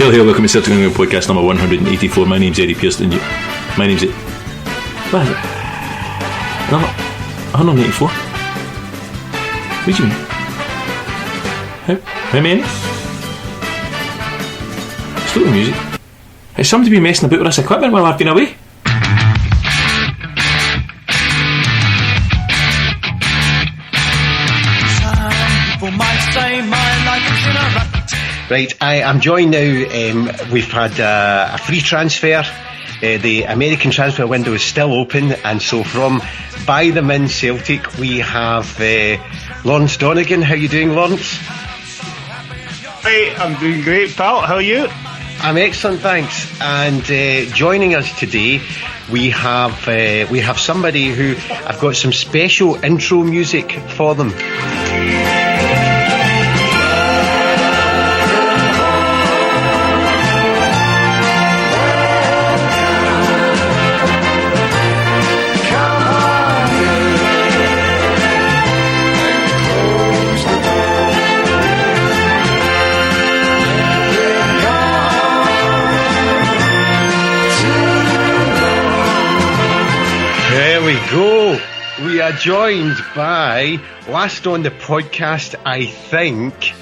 Hello, welcome to Celtic England podcast number 184. My name's Eddie Pearson. My name's what is it? No, 184. What do you mean? How many? Stop the music. Has somebody been messing about with this equipment while I've been away? Right, I'm joined now. We've had a free transfer. The American transfer window is still open, and so from By the Min Celtic we have Lawrence Donegan. How are you doing, Lawrence? Hey, I'm doing great, pal. How are you? I'm excellent, thanks. And joining us today, we have somebody who I've got some special intro music for them. Go. We are joined by, last on the podcast, I think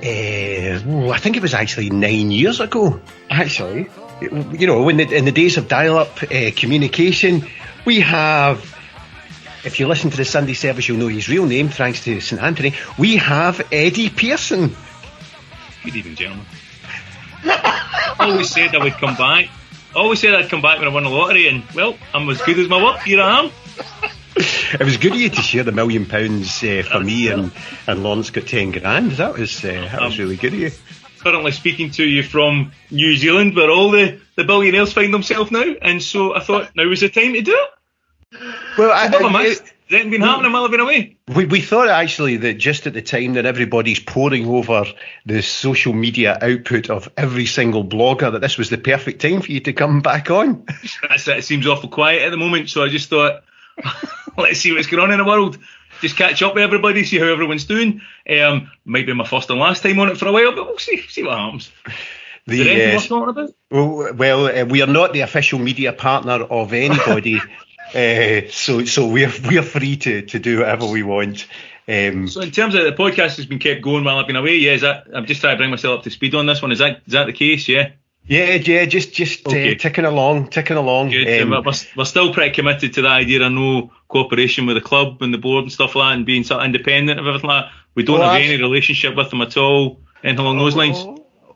it was actually 9 years ago. Actually, you know, in the days of dial-up communication, we have. If you listen to the Sunday service, you'll know his real name, thanks to St Anthony. We have Eddie Pearson. Good evening, gentlemen. Always said I would come back. Always said I'd come back when I won the lottery, and well, I'm as good as my word. Here I am. It was good of you to share the £1 million for me, and Lawrence got 10 grand. That was really good of you. Currently speaking to you from New Zealand, where all the billionaires find themselves now, and so I thought now was the time to do it. Well, Has anything been happening while I've been away? We thought actually that just at the time that everybody's poring over the social media output of every single blogger, that this was the perfect time for you to come back on. It seems awful quiet at the moment, so I just thought, let's see what's going on in the world. Just catch up with everybody, see how everyone's doing. Might be my first and last time on it for a while, but we'll see what happens. Is there anything worth talking about? Well, we are not the official media partner of anybody. So we're free to do whatever we want. So in terms of the podcast has been kept going while I've been away, I'm just trying to bring myself up to speed on this one. Is that the case? Yeah, just okay. ticking along. Good. We're still pretty committed to the idea of no cooperation with the club and the board and stuff like that, and being sort of independent of everything like that. We don't have any relationship with them at all, anything along those lines.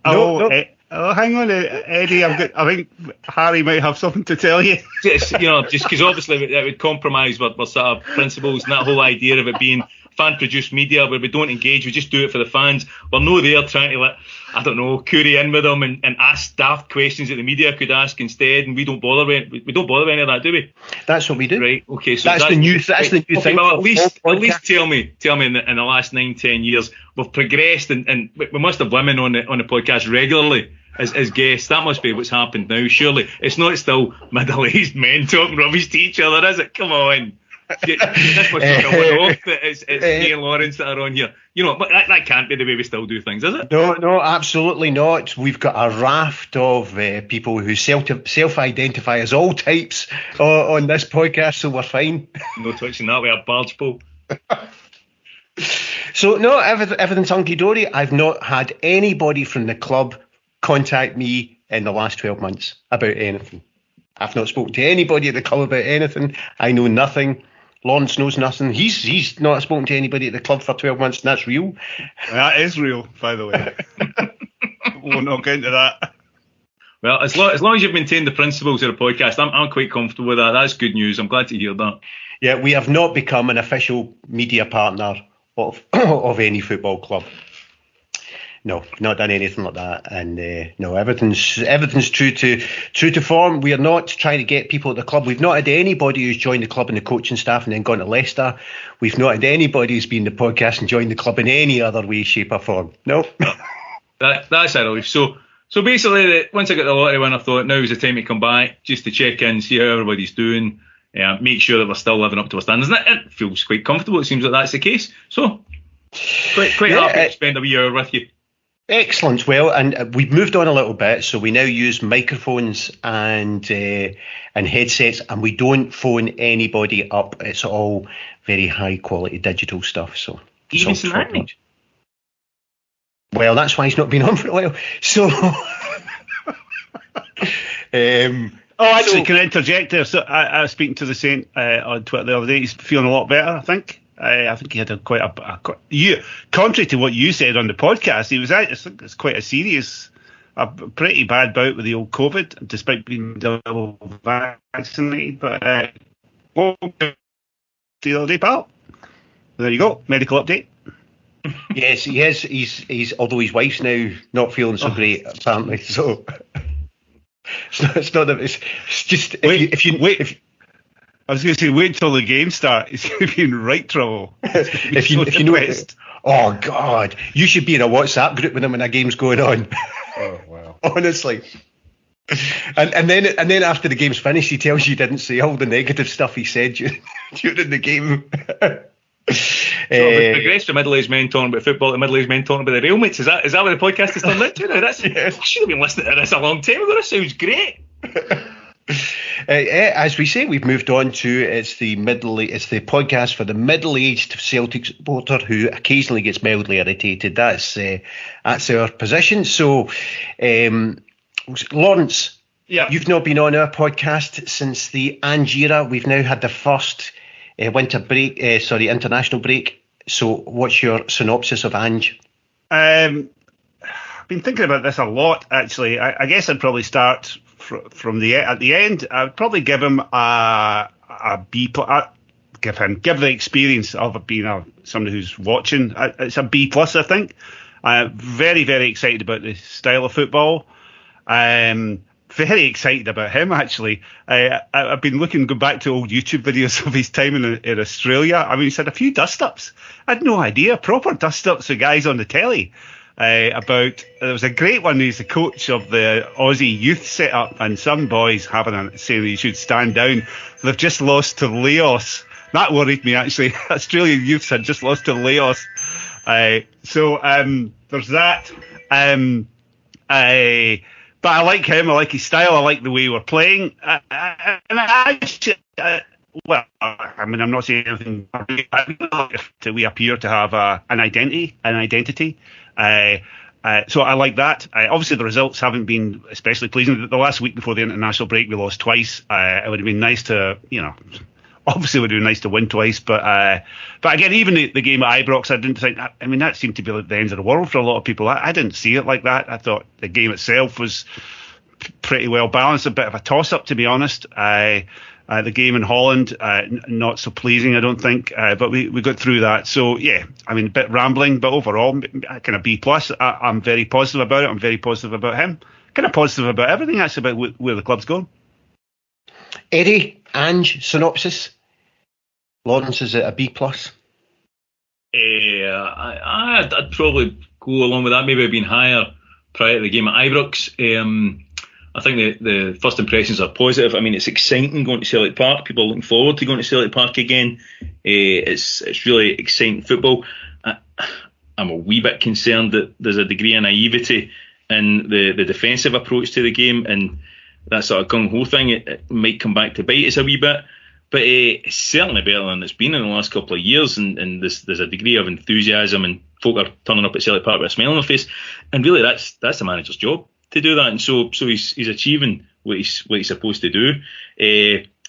No. Hang on, Eddie. I think Harry might have something to tell you. Just because obviously that would compromise our sort of principles and that whole idea of it being fan-produced media where we don't engage, we just do it for the fans. We're no there trying to curry in with them and ask daft questions that the media could ask instead, and we don't bother with any of that, do we? That's what we do. Right. Okay. So that's the new thing. Well, at least tell me in the last 9-10 years we've progressed, and we must have women on the podcast regularly as guests. That must be what's happened now. Surely it's not still middle-aged men talking rubbish to each other, is it? Come on. This must be a one-off that it's me and Lawrence that are on here. You know, but that can't be the way we still do things, is it? No, absolutely not. We've got a raft of people who self-identify as all types on this podcast, so we're fine. No touching that with a barge pole. So no, everything's hunky-dory. I've not had anybody from the club contact me in the last 12 months about anything. I've not spoken to anybody at the club about anything. I know nothing. Lawrence knows nothing. He's not spoken to anybody at the club for 12 months, and that's real. That is real, by the way. We'll not get into that. Well, as long as you've maintained the principles of the podcast, I'm quite comfortable with that. That's good news. I'm glad to hear that. Yeah, we have not become an official media partner of any football club. No, not done anything like that, and no, everything's true to form. We are not trying to get people at the club. We've not had anybody who's joined the club in the coaching staff and then gone to Leicester. We've not had anybody who's been in the podcast and joined the club in any other way, shape, or form. No, that's a relief. So basically, once I got the lottery win, I thought now is the time to come back just to check in, see how everybody's doing, make sure that we're still living up to our standards. And it feels quite comfortable. It seems like that's the case. So quite happy to spend a wee hour with you. Excellent. Well, and we've moved on a little bit, so we now use microphones and headsets, and we don't phone anybody up. It's all very high quality digital stuff. So even St Ange. Well, that's why he's not been on for a while. So, actually, can I interject there? So I was speaking to the Saint on Twitter the other day. He's feeling a lot better, I think. I think he had contrary to what you said on the podcast, it's quite a pretty bad bout with the old COVID, despite being double vaccinated. But the other day, pal. There you go, medical update. Yes, he is. He's although his wife's now not feeling so great, apparently. So it's not that it's just if you. I was going to say, wait till the game starts. It's going to be in right trouble. if you know it, oh God, you should be in a WhatsApp group with him when a game's going on. Oh wow! Honestly. And then after the game's finished, he tells you didn't say all the negative stuff he said during the game. So we progressed from middle-aged men talking about football to middle-aged men talking about the rail mates. Is that what the podcast has turned into now? I should have been listening to this a long time ago. This sounds great. As we say, we've moved on to it's the podcast for the middle-aged Celtic supporter who occasionally gets mildly irritated. That's our position. So, Lawrence, you've not been on our podcast since the Ange era. We've now had the first international break. So, what's your synopsis of Ange? I've been thinking about this a lot, actually. I guess I'd probably start from at the end. I'd probably give him a B. Give the experience of being somebody who's watching. It's a B plus, I think. Very, very excited about the style of football. Very excited about him, actually. I've been going back to old YouTube videos of his time in Australia. I mean, he's had a few dust-ups. I had no idea. Proper dust-ups with guys on the telly. There was a great one. He's the coach of the Aussie youth setup, and some boys saying he should stand down. They've just lost to Laos. That worried me, actually. Australian youths had just lost to Laos. So there's that. But I like him. I like his style. I like the way we're playing. I'm not saying anything. We appear to have an identity. So I like that. Obviously, the results haven't been especially pleasing. The last week before the international break, we lost twice. It would have been nice to, obviously it would have been nice to win twice. But again, even the game at Ibrox, I didn't think. I mean, that seemed to be like the end of the world for a lot of people. I didn't see it like that. I thought the game itself was pretty well balanced. A bit of a toss-up, to be honest. The game in Holland, not so pleasing, I don't think, but we got through that. So, yeah, I mean, a bit rambling, but overall, kind of B+. I'm very positive about it. I'm very positive about him. Kind of positive about everything, actually, about where the club's going. Eddie, Ange, synopsis? Lawrence, is it a B+? I'd probably go along with that. Maybe I've been higher prior to the game at Ibrox. I think the first impressions are positive. I mean, it's exciting going to Celtic Park. People are looking forward to going to Celtic Park again. It's really exciting football. I'm a wee bit concerned that there's a degree of naivety in the defensive approach to the game, and that sort of gung-ho thing, it might come back to bite us a wee bit. But it's certainly better than it's been in the last couple of years, and there's a degree of enthusiasm, and folk are turning up at Celtic Park with a smile on their face. And really, that's the manager's job to do that, and so he's achieving what he's supposed to do.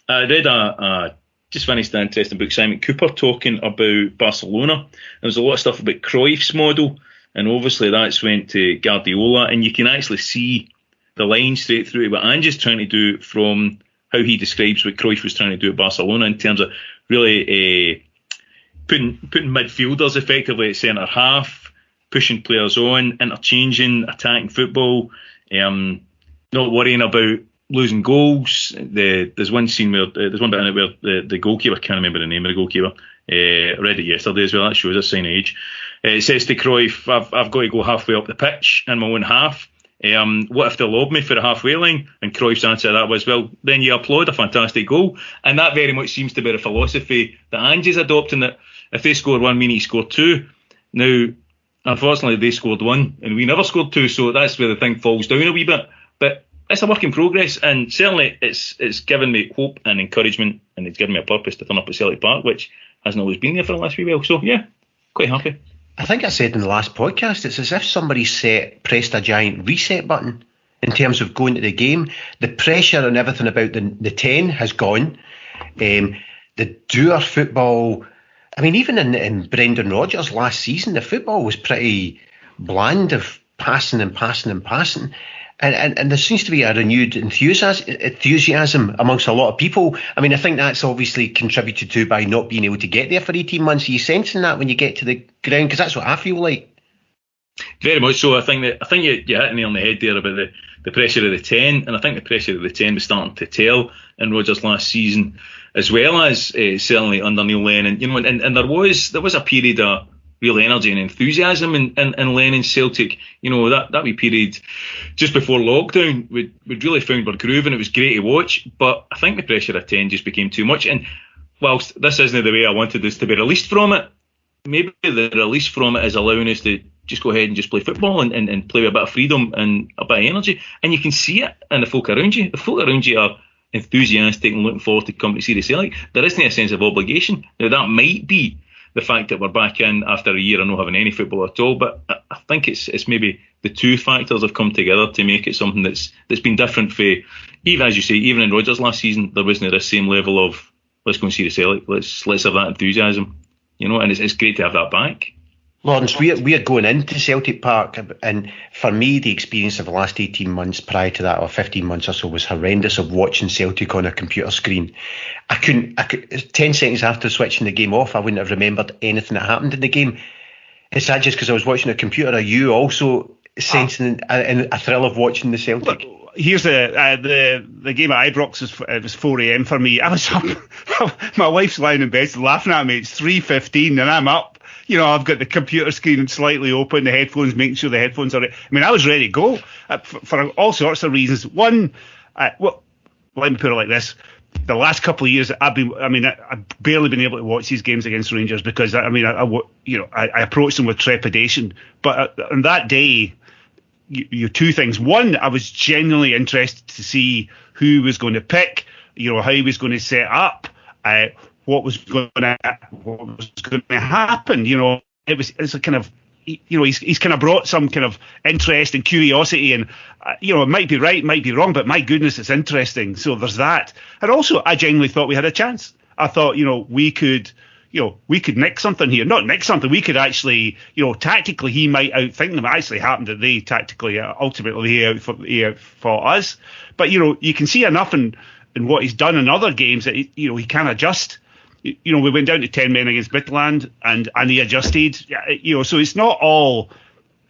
I read just finished an interesting book, Simon Cooper talking about Barcelona. There was a lot of stuff about Cruyff's model, and obviously that's went to Guardiola, and you can actually see the line straight through to what Ange's trying to do from how he describes what Cruyff was trying to do at Barcelona in terms of really putting midfielders effectively at centre half, pushing players on, interchanging, attacking football, not worrying about losing goals. There's one scene there's one bit in it where the goalkeeper, I can't remember the name of the goalkeeper, I read it yesterday as well, that shows a sign of age. It says to Cruyff, I've got to go halfway up the pitch in my own half. What if they lob me for the halfway line? And Cruyff's answer to that was, well, then you applaud a fantastic goal. And that very much seems to be the philosophy that Ange's adopting, that if they score one, we need to score two. Now, Unfortunately, they scored one and we never scored two, so that's where the thing falls down a wee bit. But it's a work in progress, and certainly it's given me hope and encouragement, and it's given me a purpose to turn up at Celtic Park, which hasn't always been there for the last wee while. So yeah, quite happy. I think I said in the last podcast, it's as if somebody pressed a giant reset button in terms of going to the game. The pressure and everything about the 10 has gone. The doer football, I mean, even in Brendan Rodgers last season, the football was pretty bland of passing and passing and passing. And there seems to be a renewed enthusiasm amongst a lot of people. I mean, I think that's obviously contributed to by not being able to get there for 18 months. Are you sensing that when you get to the ground? Because that's what I feel like. Very much so. I think you hit the nail on the head there about the pressure of the 10, and I think the pressure of the 10 was starting to tell in Rodgers last season, as well as certainly under Neil Lennon. And there was a period of real energy and enthusiasm in Lennon's Celtic. That wee period just before lockdown, we'd really found our groove, and it was great to watch. But I think the pressure of 10 just became too much. And whilst this isn't the way I wanted us to be released from it, maybe the release from it is allowing us to just go ahead and just play football and play with a bit of freedom and a bit of energy. And you can see it in the folk around you. The folk around you are enthusiastic and looking forward to come to see the Celtic. There isn't a sense of obligation. Now, that might be the fact that we're back in after a year of not having any football at all, but I think it's maybe the two factors have come together to make it something that's been different for, even as you say, even in Rodgers last season, there wasn't the same level of let's go and see the Celtic, let's have that enthusiasm, and it's great to have that back. Lawrence, we're going into Celtic Park, and for me, the experience of the last 18 months prior to that, or 15 months or so, was horrendous of watching Celtic on a computer screen. I could 10 seconds after switching the game off, I wouldn't have remembered anything that happened in the game. Is that just because I was watching a computer? Are you also sensing a thrill of watching the Celtic? Look, here's the game at Ibrox, it was 4 a.m. for me. I was up, my wife's lying in bed laughing at me. It's 3:15 and I'm up. I've got the computer screen slightly open, the headphones, making sure the headphones are. I mean, I was ready to go for all sorts of reasons. One, let me put it like this: the last couple of years, I've barely been able to watch these games against Rangers because I approached them with trepidation. But on that day, you two things. One, I was genuinely interested to see who was going to pick, how he was going to set up. What was going to happen? It's a kind of, he's kind of brought some kind of interest and curiosity, and it might be right, might be wrong, but my goodness, it's interesting. So there's that, and also I genuinely thought we had a chance. I thought we could nick something here, not nick something. We could actually, tactically, he might outthink them. It actually happened that they tactically, ultimately, he outfought us. But you can see enough in what he's done in other games that he can adjust. We went down to 10 men against Midtjylland and he adjusted. So it's not all.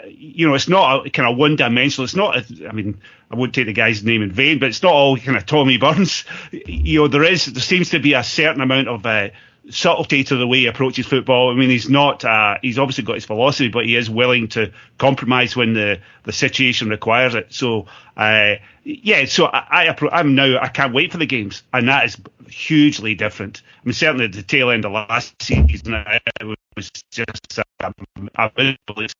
It's not a kind of one-dimensional. It's not. I won't take the guy's name in vain, but it's not all kind of Tommy Burns. There seems to be a certain amount of subtlety to the way he approaches football. I mean, he's not. He's obviously got his philosophy, but he is willing to compromise when the situation requires it. So, So I can't wait for the games, and that is hugely different. I mean, certainly at the tail end of last season, it was just I wouldn't believe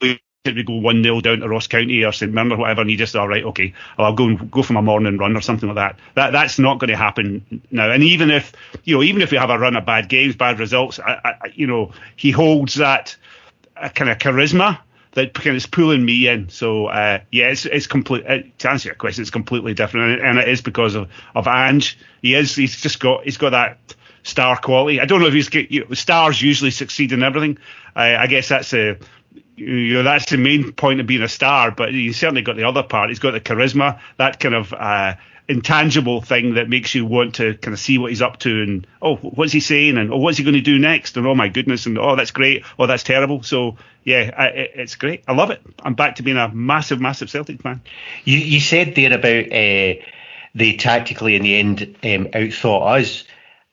we go 1-0 down to Ross County or St Mirren or whatever, and you just right, okay, I'll go for my morning run or something like that. That's not going to happen now. And even if we have a run of bad games, bad results, he holds that kind of charisma that kind of is pulling me in. So it's complete. To answer your question, it's completely different, and it is because of Ange. He's got that star quality. I don't know if stars usually succeed in everything. I guess that's that's the main point of being a star, but he's certainly got the other part. He's got the charisma, that kind of intangible thing that makes you want to kind of see what he's up to, and what's he saying, and what's he going to do next, and oh my goodness, and that's great, that's terrible. So it's great. I love it. I'm back to being a massive Celtic fan. You said there about they tactically in the end outthought us.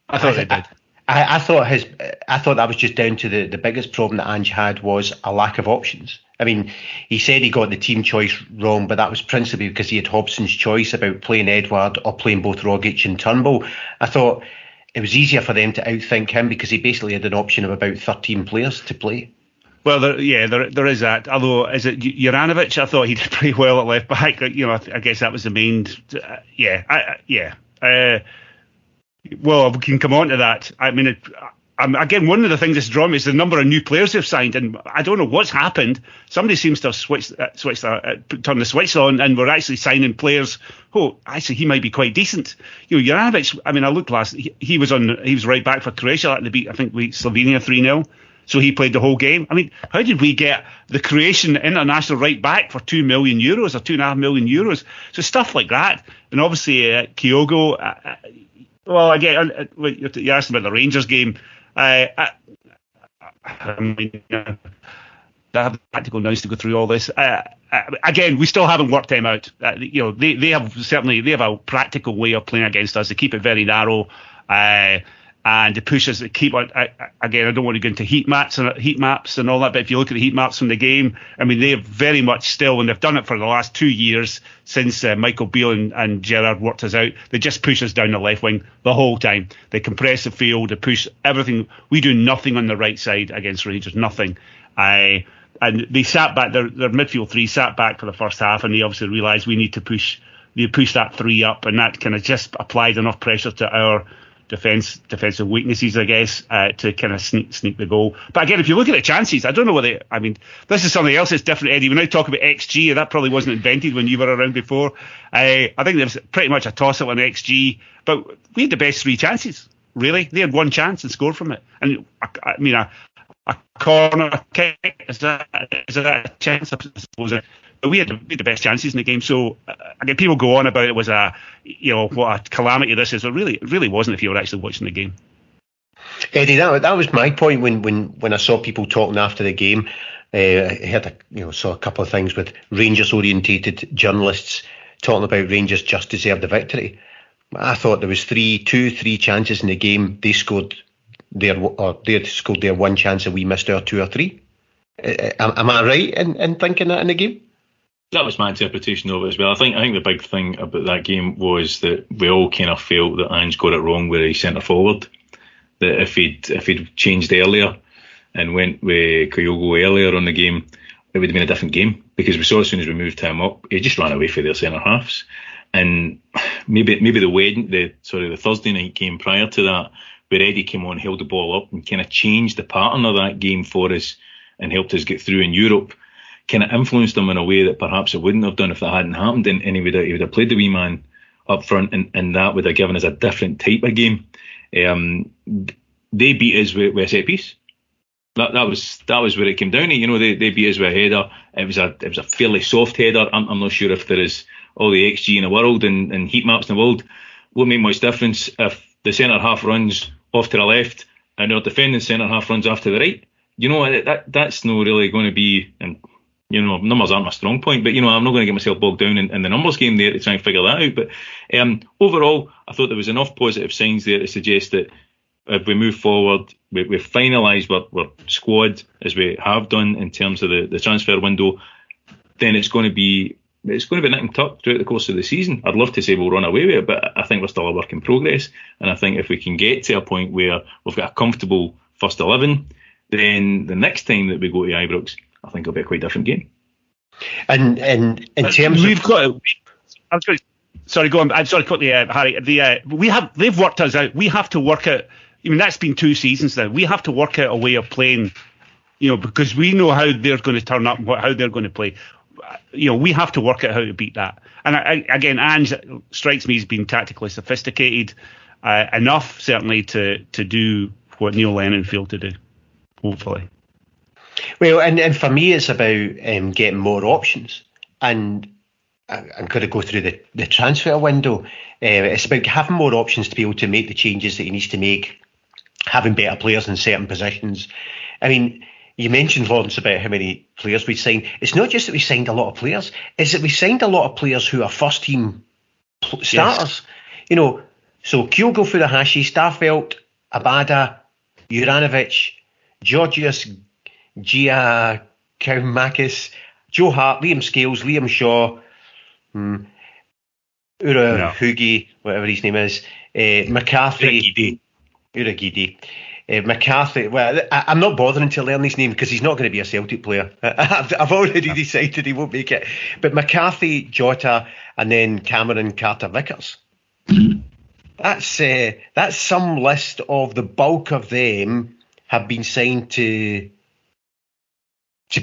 I thought they did. I thought that was just down to the biggest problem that Ange had was a lack of options. I mean, he said he got the team choice wrong, but that was principally because he had Hobson's choice about playing Edouard or playing both Rogic and Turnbull. I thought it was easier for them to outthink him because he basically had an option of about 13 players to play. Well, there is that. Although, is it Juranovic? I thought he did pretty well at left back. I guess that was the main. Well, we can come on to that. I mean, again, one of the things that's drawn me is the number of new players they've signed, and I don't know what's happened. Somebody seems to have turned the switch on, and we're actually signing players. Oh, actually, he might be quite decent. Juranovic. I mean, I looked last. He was right back for Croatia. I think we Slovenia 3-0. So he played the whole game. I mean, how did we get the Croatian international right back for €2 million or €2.5 million? So stuff like that, and obviously Kyogo. Well, again, you asked about the Rangers game. I mean, they have the tactical nous to go through all this. Again, we still haven't worked them out. They have a practical way of playing against us. They keep it very narrow, and they push us. They keep on. Again, I don't want to go into heat maps and all that, but if you look at the heat maps from the game, I mean, they're very much still, and they've done it for the last 2 years since Michael Beale and Gerrard worked us out. They just push us down the left wing the whole time. They compress the field. They push everything. We do nothing on the right side against Rangers. Nothing. And they sat back. Their midfield three sat back for the first half, and they obviously realised we need to push. They push that three up, and that kind of just applied enough pressure to our defensive weaknesses, I guess, to kind of sneak the goal. But again, if you look at the chances, I don't know whether, I mean, this is something else that's different, Eddie. We now talk about XG, and that probably wasn't invented when you were around before. I think there was pretty much a toss-up on XG, but we had the best three chances, really. They had one chance and scored from it. And, I mean, a corner kick, is that a chance? I suppose we had the best chances in the game. So again, people go on about it was what a calamity this is. It really wasn't if you were actually watching the game. Eddie, that was my point when I saw people talking after the game. I heard saw a couple of things with Rangers orientated journalists talking about Rangers just deserved the victory. I thought there was three chances in the game. They scored they scored their one chance and we missed our two or three. Am I right in thinking that in the game? That was my interpretation of it as well. I think the big thing about that game was that we all kind of felt that Ange got it wrong with his centre forward. That if he'd changed earlier and went with Kyogo earlier on the game, it would have been a different game, because we saw as soon as we moved him up, he just ran away for their centre halves. And maybe the Thursday night game prior to that, where Eddie came on, held the ball up and kind of changed the pattern of that game for us and helped us get through in Europe, kind of influenced them in a way that perhaps it wouldn't have done if that hadn't happened. And he would have played the wee man up front, and that would have given us a different type of game. They beat us with a set piece. That was where it came down to. They beat us with a header. It was a fairly soft header. I'm not sure if there is all the XG in the world and heat maps in the world. Won't make much difference if the centre half runs off to the left and our defending centre half runs off to the right. That's not really going to be. And numbers aren't my strong point, but I'm not going to get myself bogged down in the numbers game there to try and figure that out. But overall, I thought there was enough positive signs there to suggest that if we move forward, we finalise our squad as we have done in terms of the transfer window, then it's going to be nick and tuck throughout the course of the season. I'd love to say we'll run away with it, but I think we're still a work in progress. And I think if we can get to a point where we've got a comfortable first 11, then the next time that we go to Ibrox, I think it'll be a quite different game. And in terms sorry, go on. I'm sorry, quickly, Harry. They've worked us out. We have to work out. I mean, that's been 2 seasons now. We have to work out a way of playing, because we know how they're going to turn up and how they're going to play. We have to work out how to beat that. And again, Ange strikes me as being tactically sophisticated enough, certainly, to do what Neil Lennon failed to do, hopefully. Well, and for me, it's about getting more options. And I'm going to go through the transfer window. It's about having more options to be able to make the changes that he needs to make, having better players in certain positions. I mean, you mentioned, Lawrence, about how many players we signed. It's not just that we signed a lot of players, it's that we signed a lot of players who are first-team starters. Yes. So Kyogo Furuhashi, Starfelt, Abada, Juranovic, Georgios Giakoumakis, Joe Hart, Liam Scales, Liam Shaw, Hugi, whatever his name is, McCarthy, Uragidi. McCarthy, well, I'm not bothering to learn his name because he's not going to be a Celtic player. I've already decided he won't make it. But McCarthy, Jota, and then Cameron Carter-Vickers. That's some list of the bulk of them have been signed to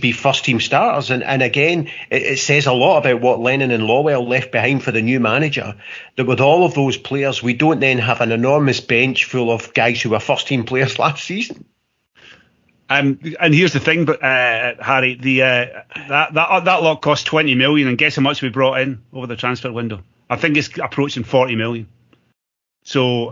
be first-team starters. And again, it says a lot about what Lennon and Lawwell left behind for the new manager, that with all of those players, we don't then have an enormous bench full of guys who were first-team players last season. And here's the thing, but Harry, that lot cost 20 million, and guess how much we brought in over the transfer window? I think it's approaching 40 million. So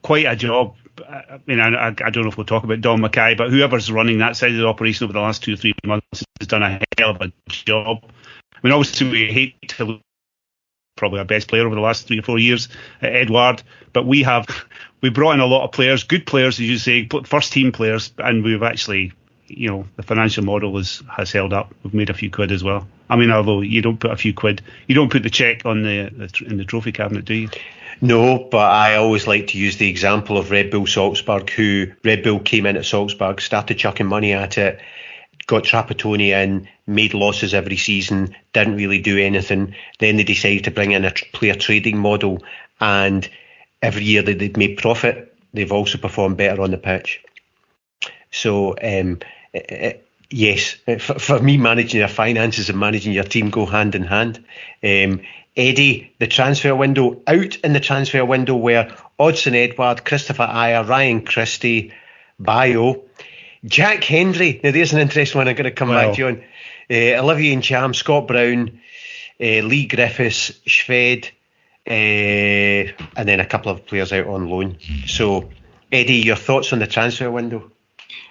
quite a job. I mean, I don't know if we'll talk about Don Mackay, but whoever's running that side of the operation over the last 2 or 3 months has done a hell of a job. I mean, obviously we hate to lose probably our best player over the last 3 or 4 years, Edouard, but we brought in a lot of players, good players, as you say, first team players, and we've actually, the financial model has held up. We've made a few quid as well. I mean, although you don't put a few quid, you don't put the cheque on in the trophy cabinet, do you? No, but I always like to use the example of Red Bull Salzburg, who Red Bull came in at Salzburg, started chucking money at it, got Trapattoni in, made losses every season, didn't really do anything. Then they decided to bring in a player trading model, and every year that they've made profit, they've also performed better on the pitch. So, yes, for me, managing your finances and managing your team go hand in hand. Eddie, the transfer window, out in the transfer window were Odsonne Edouard, Christopher Ayer, Ryan Christie, Bayo, Jack Hendry. Now, there's an interesting one I'm going to come back to you on. Olivier Ncham, Scott Brown, Lee Griffiths, Shved, and then a couple of players out on loan. So, Eddie, your thoughts on the transfer window?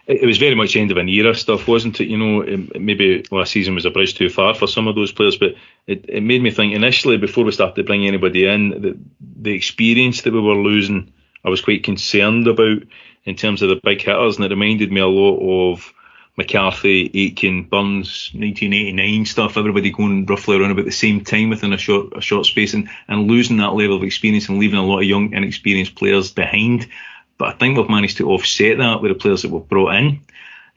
It was very much end of an era stuff, wasn't it? Maybe last season was a bridge too far for some of those players, but it made me think initially, before we started to bring anybody in, the experience that we were losing, I was quite concerned about in terms of the big hitters, and it reminded me a lot of McCarthy, Aitken, Burns, 1989 stuff, everybody going roughly around about the same time within a short space, and losing that level of experience and leaving a lot of young, inexperienced players behind. But I think we've managed to offset that with the players that we've brought in.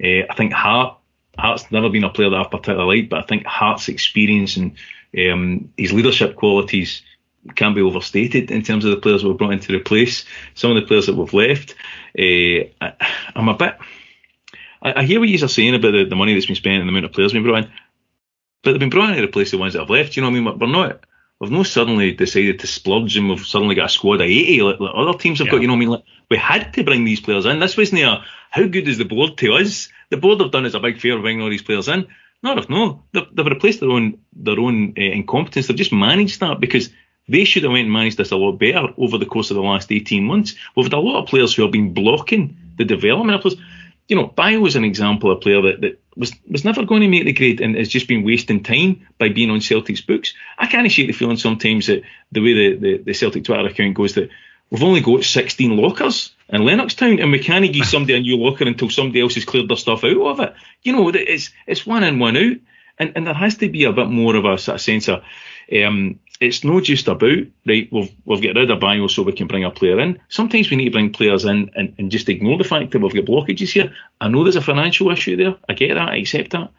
I think Hart's never been a player that I've particularly liked, but I think Hart's experience and his leadership qualities can't be overstated in terms of the players we've brought in to replace some of the players that we've left. I'm a bit... I hear what you're saying about the money that's been spent and the amount of players being brought in, but they've been brought in to replace the ones that have left. You know what I mean? We've not suddenly decided to splurge and we've suddenly got a squad of 80 like other teams have got. You know what I mean? We had to bring these players in. This wasn't how good is the board to us? The board have done us a big favour bringing all these players in. They've replaced their own incompetence. They've just managed that because they should have went and managed this a lot better over the course of the last 18 months. We've had a lot of players who have been blocking the development of players. Bayo was an example of a player that was never going to make the grade and has just been wasting time by being on Celtic's books. I kind of shake the feeling sometimes that the way the Celtic Twitter account goes that we've only got 16 lockers in Lennoxtown and we can't give somebody a new locker until somebody else has cleared their stuff out of it. It's one in, one out. And there has to be a bit more of a sort of sense of it's not just about, right, we've got rid of Bayo so we can bring a player in. Sometimes we need to bring players in and just ignore the fact that we've got blockages here. I know there's a financial issue there. I get that. I accept that.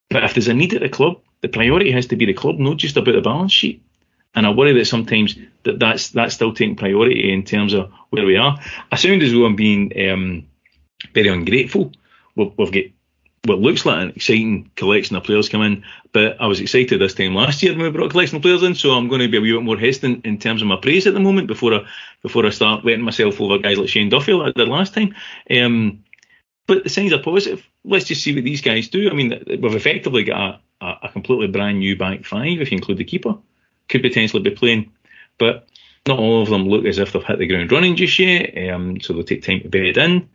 But if there's a need at the club, the priority has to be the club, not just about the balance sheet. And I worry that sometimes that's still taking priority in terms of where we are. I sound as though I'm being very ungrateful. We've got what looks like an exciting collection of players come in, but I was excited this time last year when we brought a collection of players in, so I'm going to be a wee bit more hesitant in terms of my praise at the moment before I start letting myself over guys like Shane Duffy like I did last time. But the signs are positive. Let's just see what these guys do. I mean, we've effectively got a completely brand new back five, if you include the keeper. Could potentially be playing, but not all of them look as if they've hit the ground running just yet, so they'll take time to bed in.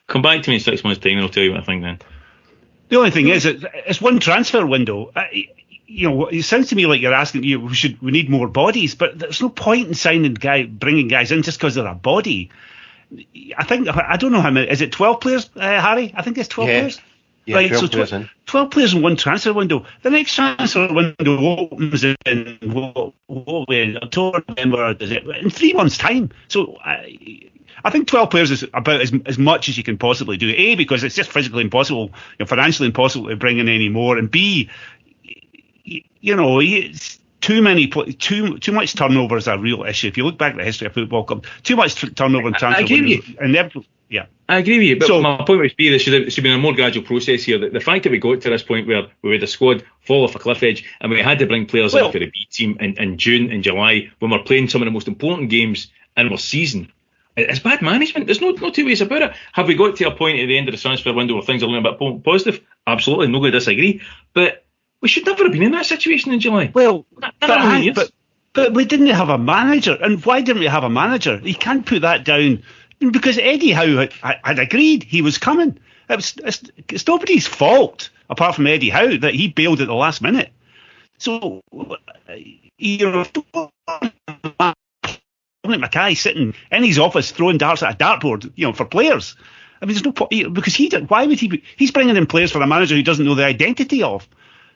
Come back to me in 6 months' time and I'll tell you what I think then. The only thing is, it's one transfer window. It sounds to me like you're asking, we need more bodies, but there's no point in bringing guys in just because they're a body. I don't know how many. Is it 12 players, Harry? I think it's 12 players. Yeah, right, 12 so players in. 12 players in one transfer window. The next transfer window opens in October, November, in 3 months' time. So I think 12 players is about as much as you can possibly do. A, because it's just physically impossible, financially impossible to bring in any more, and B, it's too much turnover is a real issue. If you look back at the history of football club, too much turnover and transfer. I agree with you. Inevitably, yeah. I agree with you, but my point would be there should have been a more gradual process here. The fact that we got to this point where we had the squad fall off a cliff edge and we had to bring players in for the B team in June and July when we're playing some of the most important games in our season, it's bad management. There's no two ways about it. Have we got to a point at the end of the transfer window where things are looking a bit positive? Absolutely, no going to disagree. But we should never have been in that situation in July. Well, but we didn't have a manager. And why didn't we have a manager? You can't put that down. Because Eddie Howe had agreed he was coming. It's nobody's fault, apart from Eddie Howe, that he bailed at the last minute. So, Mackay sitting in his office throwing darts at a dartboard, for players. I mean, there's no point, because why would he? He's bringing in players for a manager who doesn't know the identity of.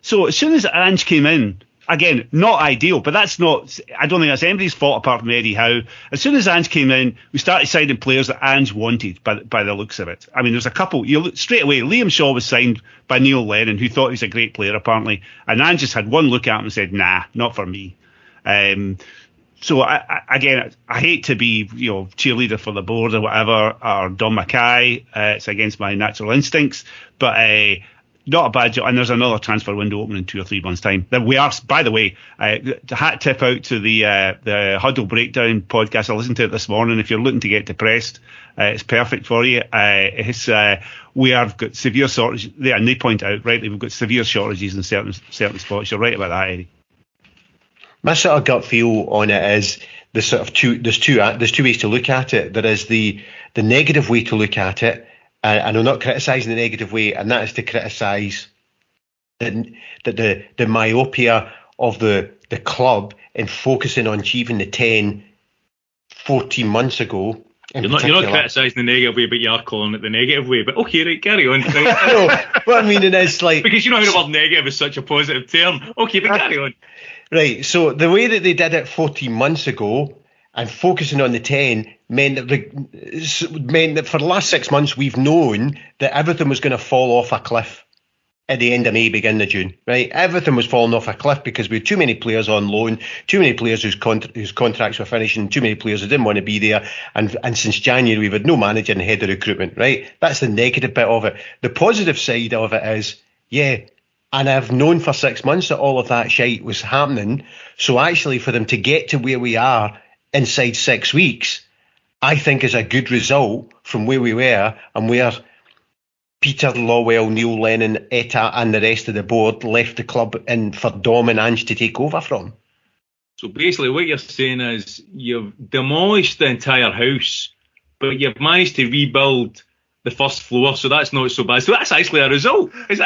So as soon as Ange came in, again, not ideal, but I don't think that's anybody's fault apart from Eddie Howe. As soon as Ange came in, we started signing players that Ange wanted by the looks of it. I mean, there's a couple. You look straight away, Liam Shaw was signed by Neil Lennon, who thought he was a great player apparently, and Ange just had one look at him and said, "Nah, not for me." So I hate to be cheerleader for the board or whatever, or Don Mackay. It's against my natural instincts, but not a bad job. And there's another transfer window open in 2 or 3 months' time. That we are, by the way, hat tip out to the Huddle Breakdown podcast. I listened to it this morning. If you're looking to get depressed, it's perfect for you. We have got severe shortages, and they point out rightly, we've got severe shortages in certain spots. You're right about that, Eddie. My sort of gut feel on it is there's two ways to look at it. There is the negative way to look at it, and I'm not criticising the negative way, and that is to criticise the myopia of the club in focusing on achieving the 14 months ago. You're not criticising the negative way, but you are calling it the negative way. But okay, right, carry on. No, what I mean is like because you know how the word negative is such a positive term. Okay, but carry on. Right, so the way that they did it 14 months ago and focusing on the 10 meant that for the last 6 months we've known that everything was going to fall off a cliff at the end of May, beginning of June, right? Everything was falling off a cliff because we had too many players on loan, too many players whose contracts were finishing, too many players who didn't want to be there, and since January we've had no manager and head of recruitment, right? That's the negative bit of it. The positive side of it is, and I've known for 6 months that all of that shite was happening. So actually for them to get to where we are inside 6 weeks, I think is a good result from where we were and where Peter Lawwell, Neil Lennon, Etta and the rest of the board left the club in for Dom and Ange to take over from. So basically what you're saying is you've demolished the entire house, but you've managed to rebuild the first floor, so that's not so bad. So that's actually a result. Is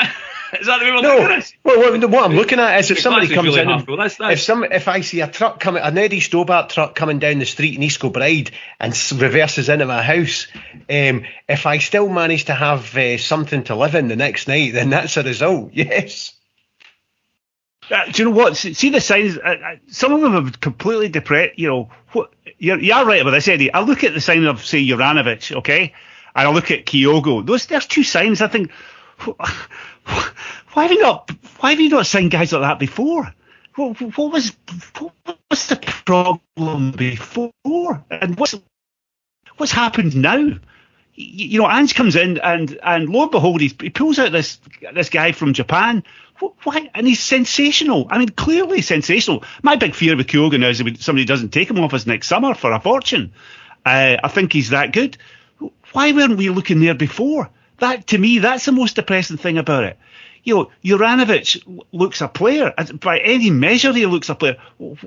that the way we're looking at it? Well, what I'm looking at is if somebody comes really in, if I see a truck coming, an Eddie Stobart truck coming down the street in East Kilbride and reverses into my house, if I still manage to have something to live in the next night, then that's a result. Yes. Do you know what? See the signs. Some of them have completely depressed. You're right about this, Eddie. I look at the sign of, say, Juranovic, okay, and I look at Kyogo. There's two signs. I think, why have you not signed guys like that before? What was the problem before? And what's happened now? Ange comes in and lo and behold, he pulls out this guy from Japan. Why? And he's sensational. I mean, clearly sensational. My big fear with Kyogo now is if somebody doesn't take him off us next summer for a fortune. I think he's that good. Why weren't we looking there before? That, to me, that's the most depressing thing about it. Juranovic looks a player. By any measure, he looks a player. What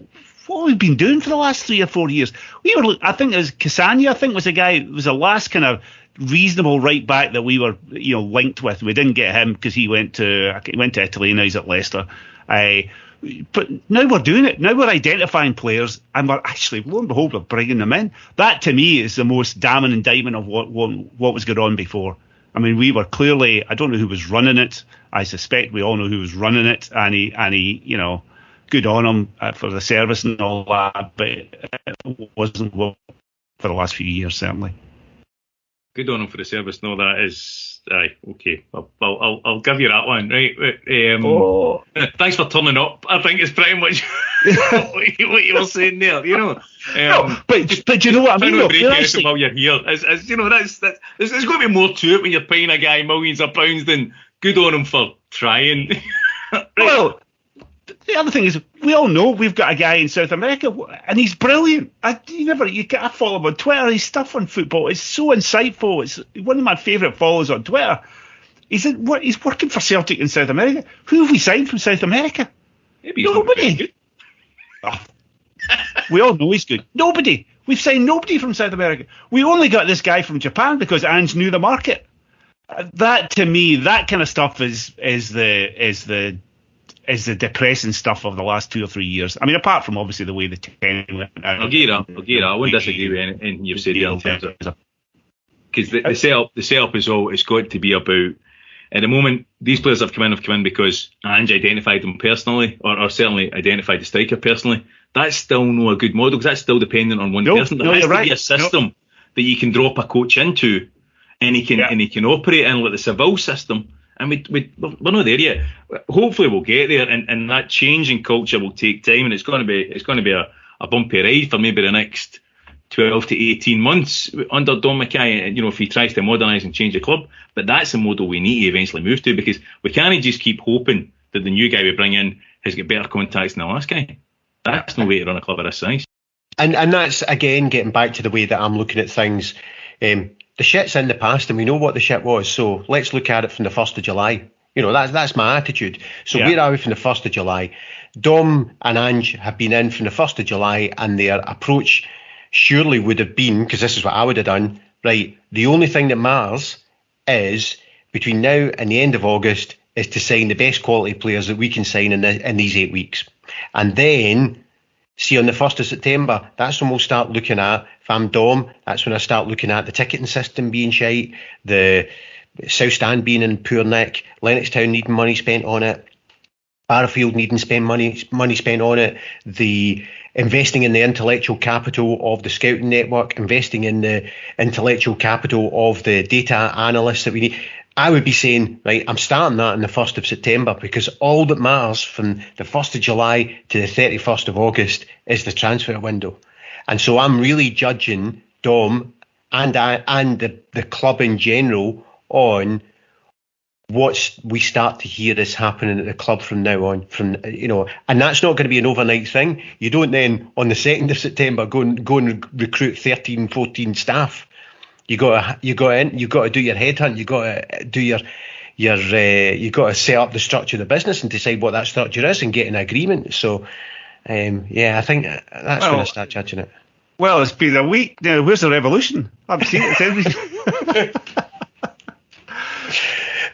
have we been doing for the last 3 or 4 years? I think it was Cassania, was the guy, was the last kind of reasonable right back that we were, linked with. We didn't get him because he went to Italy, now he's at Leicester. But now we're doing it. Now we're identifying players, and we're actually, lo and behold, we're bringing them in. That, to me, is the most damning indictment of what was going on before. I mean, we were clearly, I don't know who was running it. I suspect we all know who was running it, and he good on him for the service and all that, but it wasn't what for the last few years, certainly. Good on him for the service. No, that is okay. I'll give you that one. Right. Thanks for turning up. I think it's pretty much what you were saying there. No, but you know what I mean? While you're here, there's got to be more to it when you're paying a guy millions of pounds than good on him for trying. Right. Well, the other thing is, we all know we've got a guy in South America, and he's brilliant. I follow him on Twitter. His stuff on football is so insightful. It's one of my favourite follows on Twitter. He's working for Celtic in South America. Who have we signed from South America? Maybe nobody. We all know he's good. Nobody. We've signed nobody from South America. We only got this guy from Japan because Ange knew the market. That, to me, that kind of stuff is the depressing stuff of the last 2 or 3 years. I mean, apart from obviously the way the 10 went out. I'll give you that. I wouldn't disagree with anything you've said there in terms of, because the setup is all it's got to be about. At the moment, these players have come in because Ange identified them personally, or certainly identified the striker personally. That's still not a good model, because that's still dependent on one person. There has to be a system that you can drop a coach into, and he can operate in like the Seville system. And we're not there yet. Hopefully we'll get there, and that change in culture will take time, and it's going to be a bumpy ride for maybe the next 12 to 18 months under Don Mackay, if he tries to modernise and change the club. But that's the model we need to eventually move to, because we can't just keep hoping that the new guy we bring in has got better contacts than the last guy. That's no way to run a club of this size. And that's, again, getting back to the way that I'm looking at things. The shit's in the past, and we know what the shit was, so let's look at it from the 1st of July. That's my attitude. So where are we from the 1st of July? Dom and Ange have been in from the 1st of July, and their approach surely would have been, because this is what I would have done, right, the only thing that matters is, between now and the end of August, is to sign the best quality players that we can sign in these 8 weeks. And then, see, on the 1st of September, that's when we'll start looking at, if I'm Dom, that's when I start looking at the ticketing system being shite, the South Stand being in poor nick, Lennoxtown needing money spent on it, Barrowfield needing spend money spent on it, the investing in the intellectual capital of the scouting network, investing in the intellectual capital of the data analysts that we need. I would be saying, right, I'm starting that on the 1st of September, because all that matters from the 1st of July to the 31st of August is the transfer window. And so I'm really judging Dom and the club in general on what we start to hear is happening at the club from now on. And that's not going to be an overnight thing. You don't then, on the 2nd of September, go and recruit 13, 14 staff. You got to do your headhunt. You got to do you got to set up the structure of the business and decide what that structure is and get an agreement. So, I think that's when I start judging it. Well, it's been a week now. Where's the revolution? I've seen it.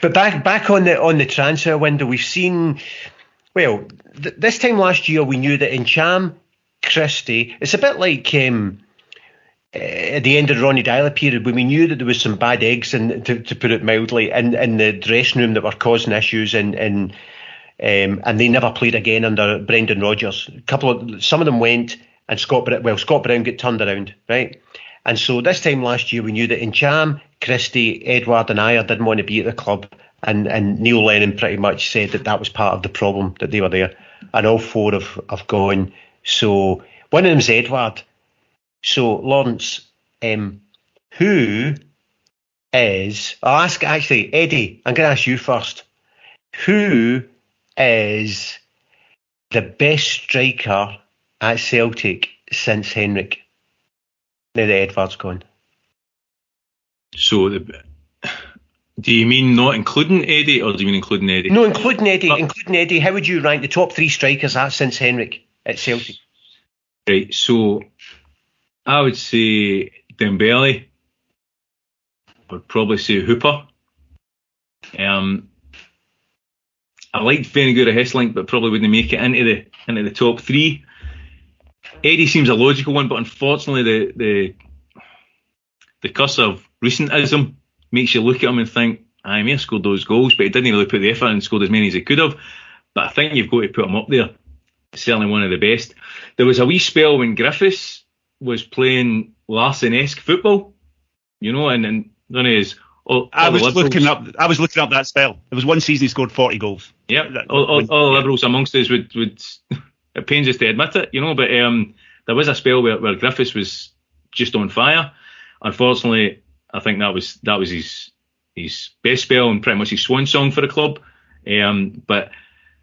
But back on the transfer window, we've seen. Well, this time last year, we knew that Incham, Christie. It's a bit like at the end of the Ronnie Dyler period, when we knew that there was some bad eggs, to put it mildly, in the dressing room that were causing issues, and they never played again under Brendan Rodgers. Some of them went, and Scott Brown got turned around, right? And so this time last year, we knew that Incham, Christie, Edward and Ayer didn't want to be at the club, and Neil Lennon pretty much said that was part of the problem, that they were there, and all four have gone. So one of them's Edward. So Lawrence, who is? I'll ask actually Eddie. I'm going to ask you first. Who is the best striker at Celtic since Henrik? Now that Edward's gone. So, do you mean not including Eddie, or do you mean including Eddie? No, including Eddie. Including Eddie. How would you rank the top 3 strikers since Henrik at Celtic? Right. So, I would say Dembele. I'd probably say Hooper. I liked Vennegoor Hesselink, but probably wouldn't make it into the top 3. Eddie seems a logical one, but unfortunately the curse of recentism makes you look at him and think, I may have scored those goals, but he didn't really put the effort in and scored as many as he could have. But I think you've got to put him up there. Certainly one of the best. There was a wee spell when Griffiths was playing Larsson-esque football, and none of his. I was looking up that spell. There was one season he scored 40 goals. Yeah, all the Liberals amongst us would it pains us to admit it, but there was a spell where Griffiths was just on fire. Unfortunately, I think that was his best spell and pretty much his swan song for the club. But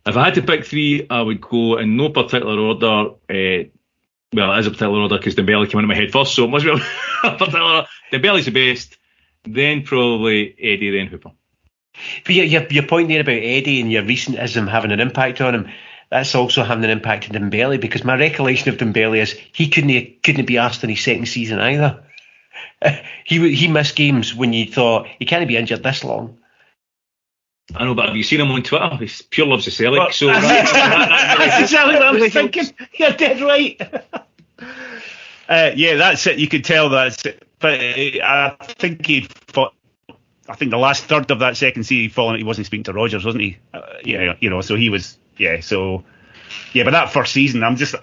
if I had to pick three, I would go in no particular order. Well, it is a particular order because Dembele came into my head first, so it must be a particular order. Dembele's the best, then probably Eddie, then Hooper. But your point there about Eddie and your recentism having an impact on him, that's also having an impact on Dembele, because my recollection of Dembele is he couldn't be asked in his second season either. He missed games when you thought he can't be injured this long. I know, but have you seen him on Twitter? He pure loves the Celtic. Well, so that's exactly what I was thinking. You're dead right. Yeah, that's it. You could tell that's it. But I think he fought. I think the last third of that second season, he wasn't speaking to Rodgers, wasn't he? So he was. Yeah, so yeah, but that first season, I'm just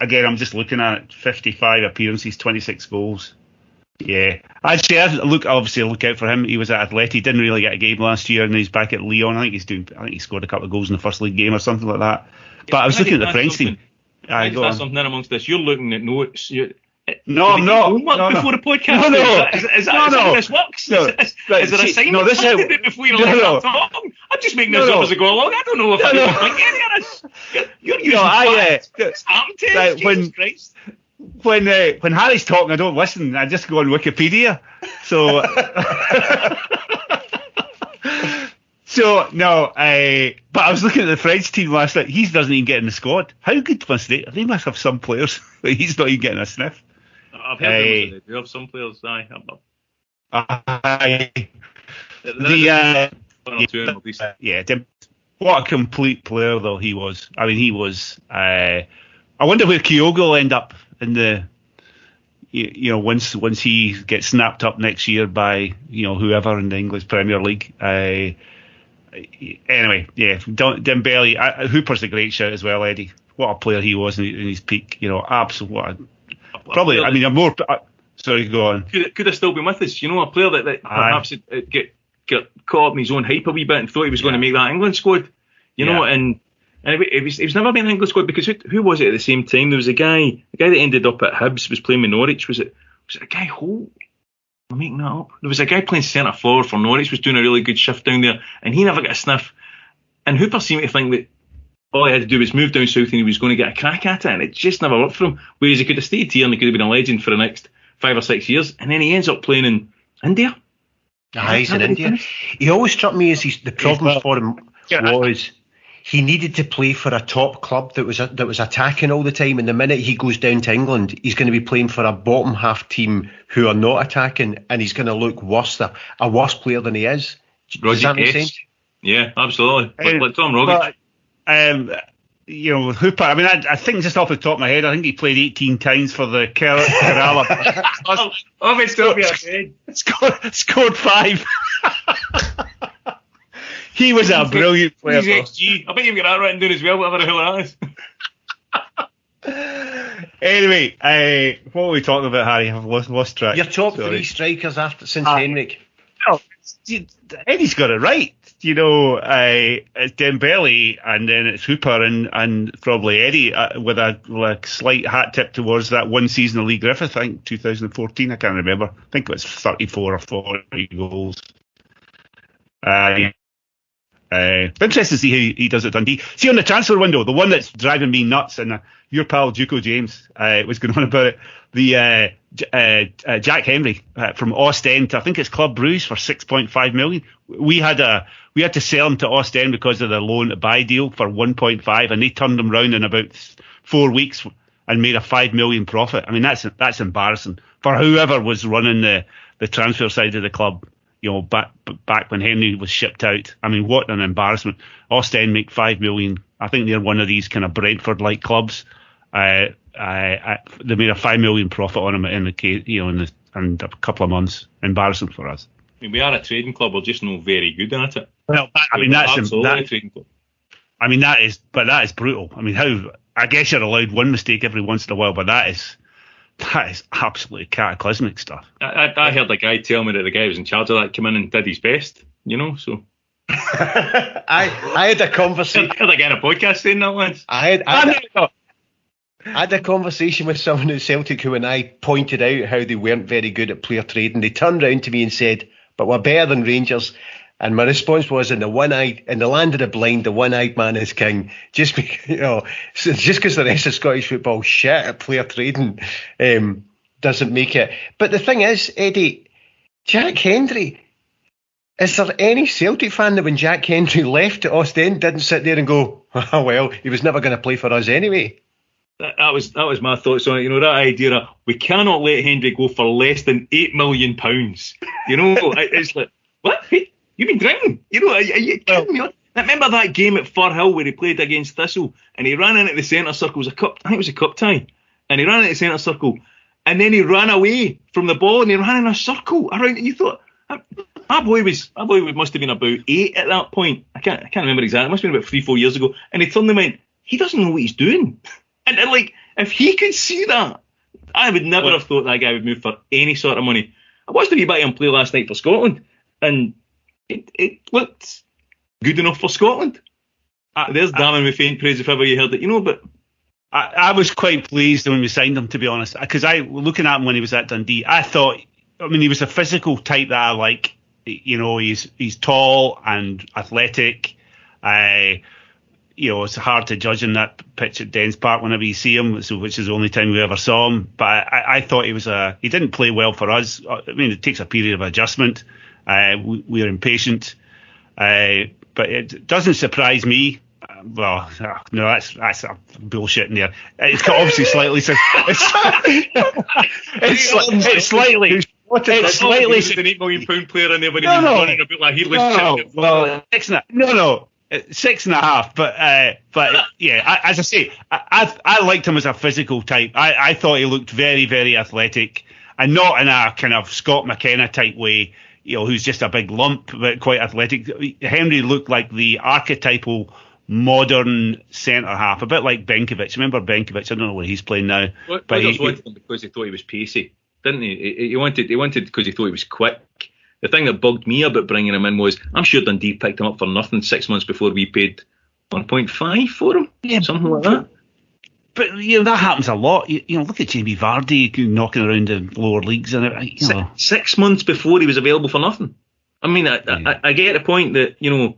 looking at it, 55 appearances, 26 goals. Yeah, actually, I look out for him. He was at Atleti, didn't really get a game last year, and he's back at Lyon. I think he scored a couple of goals in the first league game or something like that. But I was looking at the French team. That's something in amongst this. You're looking at notes. No, I'm not. Before the podcast. No. Is that how this works? No. Is there a sign this is before you let talk? I'm just making this up as I go along. I don't know if I think any of this. You're using facts. When Harry's talking, I don't listen. I just go on Wikipedia. So, but I was looking at the French team last night. He doesn't even get in the squad. How good must they? They must have some players, but he's not even getting a sniff. I've heard they do have some players. What a complete player though he was. I mean, he was. I wonder where Kyogo will end up in the, once he gets snapped up next year by whoever in the English Premier League. Anyway, yeah, Dembele. Hooper's a great shout as well, Eddie. What a player he was in his peak. Absolutely. Probably. I mean, I'm more. Sorry, go on. Could have still been with us. A player that perhaps get caught up in his own hype a wee bit and thought he was going to make that England squad. And it was never been an English squad, because who was it at the same time? There was a guy that ended up at Hibs, was playing with Norwich. Was it a guy Holt? I'm making that up. There was a guy playing centre forward for Norwich, was doing a really good shift down there, and he never got a sniff. And Hooper seemed to think that all he had to do was move down south and he was going to get a crack at it, and it just never worked for him. Whereas he could have stayed here and he could have been a legend for the next 5 or 6 years, and then he ends up playing in India. He's in India. He always struck me as the problem for him was he needed to play for a top club that was attacking all the time, and the minute he goes down to England, he's going to be playing for a bottom half team who are not attacking, and he's going to look worse, a worse player than he is. Does that make sense? Yeah, absolutely. Like Tom Rogic. Hooper, I mean, I think just off the top of my head, I think he played 18 times for the Kerala. Scored 5. He was a brilliant player. He's XG. I bet you've got that written down as well, whatever the hell that is. Anyway, what were we talking about, Harry? I've lost track. Your top 3 strikers since Henrik. Eddie's got it right. It's Dembele, and then it's Hooper, and probably Eddie, with a slight hat tip towards that one season of Lee Griffith, I think 2014, I can't remember. I think it was 34 or 40 goals. Interesting to see how he does at Dundee. See, on the transfer window, the one that's driving me nuts, and your pal Juco James was going on about it, the Jack Henry from Ostend, I think it's Club Bruges, for 6.5 million. We had to sell him to Ostend because of the loan to buy deal for 1.5, and they turned him round in about 4 weeks and made a 5 million profit. I mean, that's embarrassing for whoever was running the transfer side of the club. Back when Henry was shipped out. I mean, what an embarrassment. Ostend make 5 million. I think they're one of these kind of Brentford-like clubs. They made a 5 million profit on him in a couple of months. Embarrassing for us. I mean, we are a trading club. We're just not very good at it. Well, I mean, that's absolutely a trading club. I mean, that is brutal. I mean, I guess you're allowed one mistake every once in a while, but that That is absolutely cataclysmic stuff. I heard a guy tell me that the guy who was in charge of that came in and did his best, so. I had a conversation. I heard a guy in a podcast saying that once. I had a conversation with someone at Celtic who, and I pointed out how they weren't very good at player trading. They turned around to me and said, "But we're better than Rangers." And my response was, in the land of the blind, the one-eyed man is king. Just because the rest of Scottish football shit at player trading doesn't make it. But the thing is, Eddie, Jack Hendry, is there any Celtic fan that when Jack Hendry left to Ostend didn't sit there and go, "Oh well, he was never going to play for us anyway"? That was my thoughts on it. That idea of we cannot let Hendry go for less than £8 million. It's like, what? You've been drinking? Are you kidding me? I remember that game at Firhill where he played against Thistle and he ran into the centre circle. I think it was a cup tie. And he ran into the centre circle and then he ran away from the ball and he ran in a circle around. And you thought, my boy must have been about 8 at that point. I can't remember exactly. It must have been about 3-4 years ago. And he turned and went, he doesn't know what he's doing. And if he could see that, I would never have thought that guy would move for any sort of money. I watched him back and play last night for Scotland and it looked good enough for Scotland. There's damning with faint praise if ever you heard it, but I was quite pleased when we signed him, to be honest, because looking at him when he was at Dundee, I thought, he was a physical type that I like. He's tall and athletic. It's hard to judge in that pitch at Dens Park whenever you see him, which is the only time we ever saw him. But I thought he didn't play well for us. It takes a period of adjustment. We're impatient, but it doesn't surprise me. No, that's a bullshit in there. It's obviously slightly. It's slightly. It's slightly. An £8 million player in there when he was running a bit like he was. Well, 6.5. But yeah, as I say, I liked him as a physical type. I thought he looked very, very athletic, and not in a kind of Scott McKenna type way. Who's just a big lump, but quite athletic. Henry looked like the archetypal modern centre-half, a bit like Benkovic. Remember Benkovic? I don't know where he's playing now. But he wanted him because he thought he was pacey, didn't he? He wanted because he thought he was quick. The thing that bugged me about bringing him in was, I'm sure Dundee picked him up for nothing 6 months before we paid 1.5 for him, something like that. But that happens a lot. Look at Jamie Vardy knocking around the lower leagues, and 6 months before he was available for nothing. I get the point that you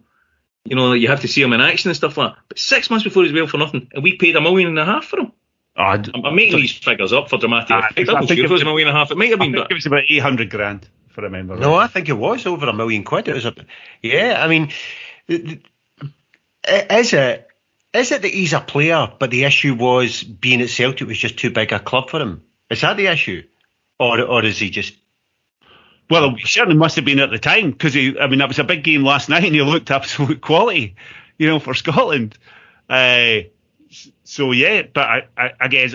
have to see him in action and stuff like that. But 6 months before he was available for nothing, and we paid £1.5 million for him. I'm making these figures up for dramatic effect. I'm not sure if it was £1.5 million. It might have been. I think it was about 800 grand, if I remember. No, right. I think it was over £1 million. Is it that he's a player, but the issue was being at Celtic was just too big a club for him? Is that the issue? Or is he just... Well, he certainly must have been at the time, because that was a big game last night and he looked absolute quality, for Scotland. So, yeah, but I guess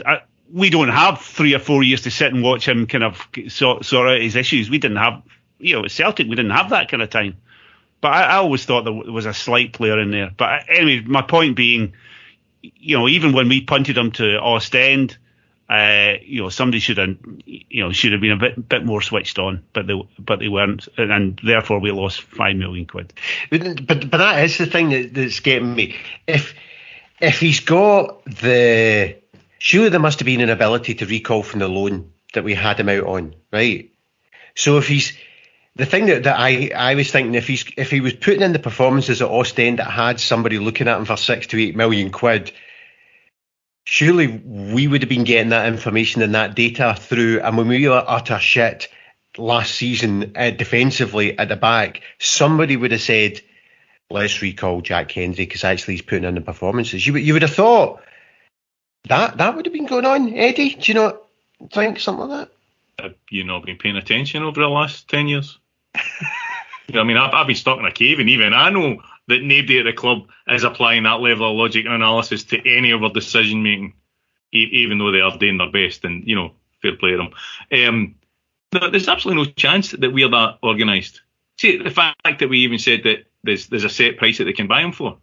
we don't have 3 or 4 years to sit and watch him kind of sort out his issues. We didn't have, at Celtic, we didn't have that kind of time. But I always thought there was a slight player in there. But anyway, my point being, even when we punted him to Ostend, somebody should have been a bit more switched on, but they weren't, and therefore we lost £5 million. But that is the thing that's getting me. If he's got surely there must have been an ability to recall from the loan that we had him out on, right? So if he's... The thing that I was thinking, if he was putting in the performances at Ostend that had somebody looking at him for £6 to £8 million, surely we would have been getting that information and that data through. And when we were utter shit last season defensively at the back, somebody would have said, "Let's recall Jack Hendry because actually he's putting in the performances." You would have thought that would have been going on, Eddie. Do you not think something like that? Have you not been paying attention over the last 10 years? I've been stuck in a cave, and even I know that nobody at the club is applying that level of logic and analysis to any of our decision making, even though they are doing their best, and fair play to them. There's absolutely no chance that we're that organised. See, the fact that we even said that there's a set price that they can buy him for.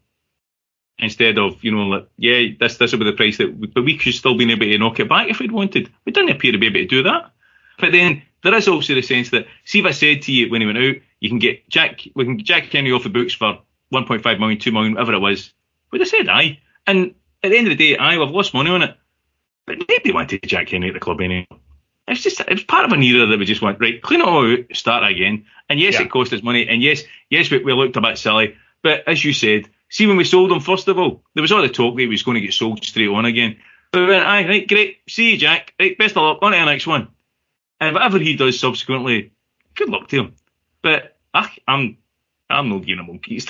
instead of, like, this will be the price but we could still been able to knock it back if we'd wanted. We didn't appear to be able to do that. But then there is also the sense that, see if I said to you when he went out, we can get Jack Kenny off the books for 1.5 million, 2 million, whatever it was. We'd have said aye. And at the end of the day, we've lost money on it. But nobody wanted Jack Kenny at the club anymore. It was part of an era that we just went, right, clean it all out, start again. And yes, It cost us money. And yes, we looked a bit silly. But as you said, see when we sold him, first of all, there was all the talk that he was going to get sold straight on again. But we went, aye, right, great, see you, Jack. Right, best of luck, on to the next one. And whatever he does subsequently, good luck to him. But I'm not giving him monkeys.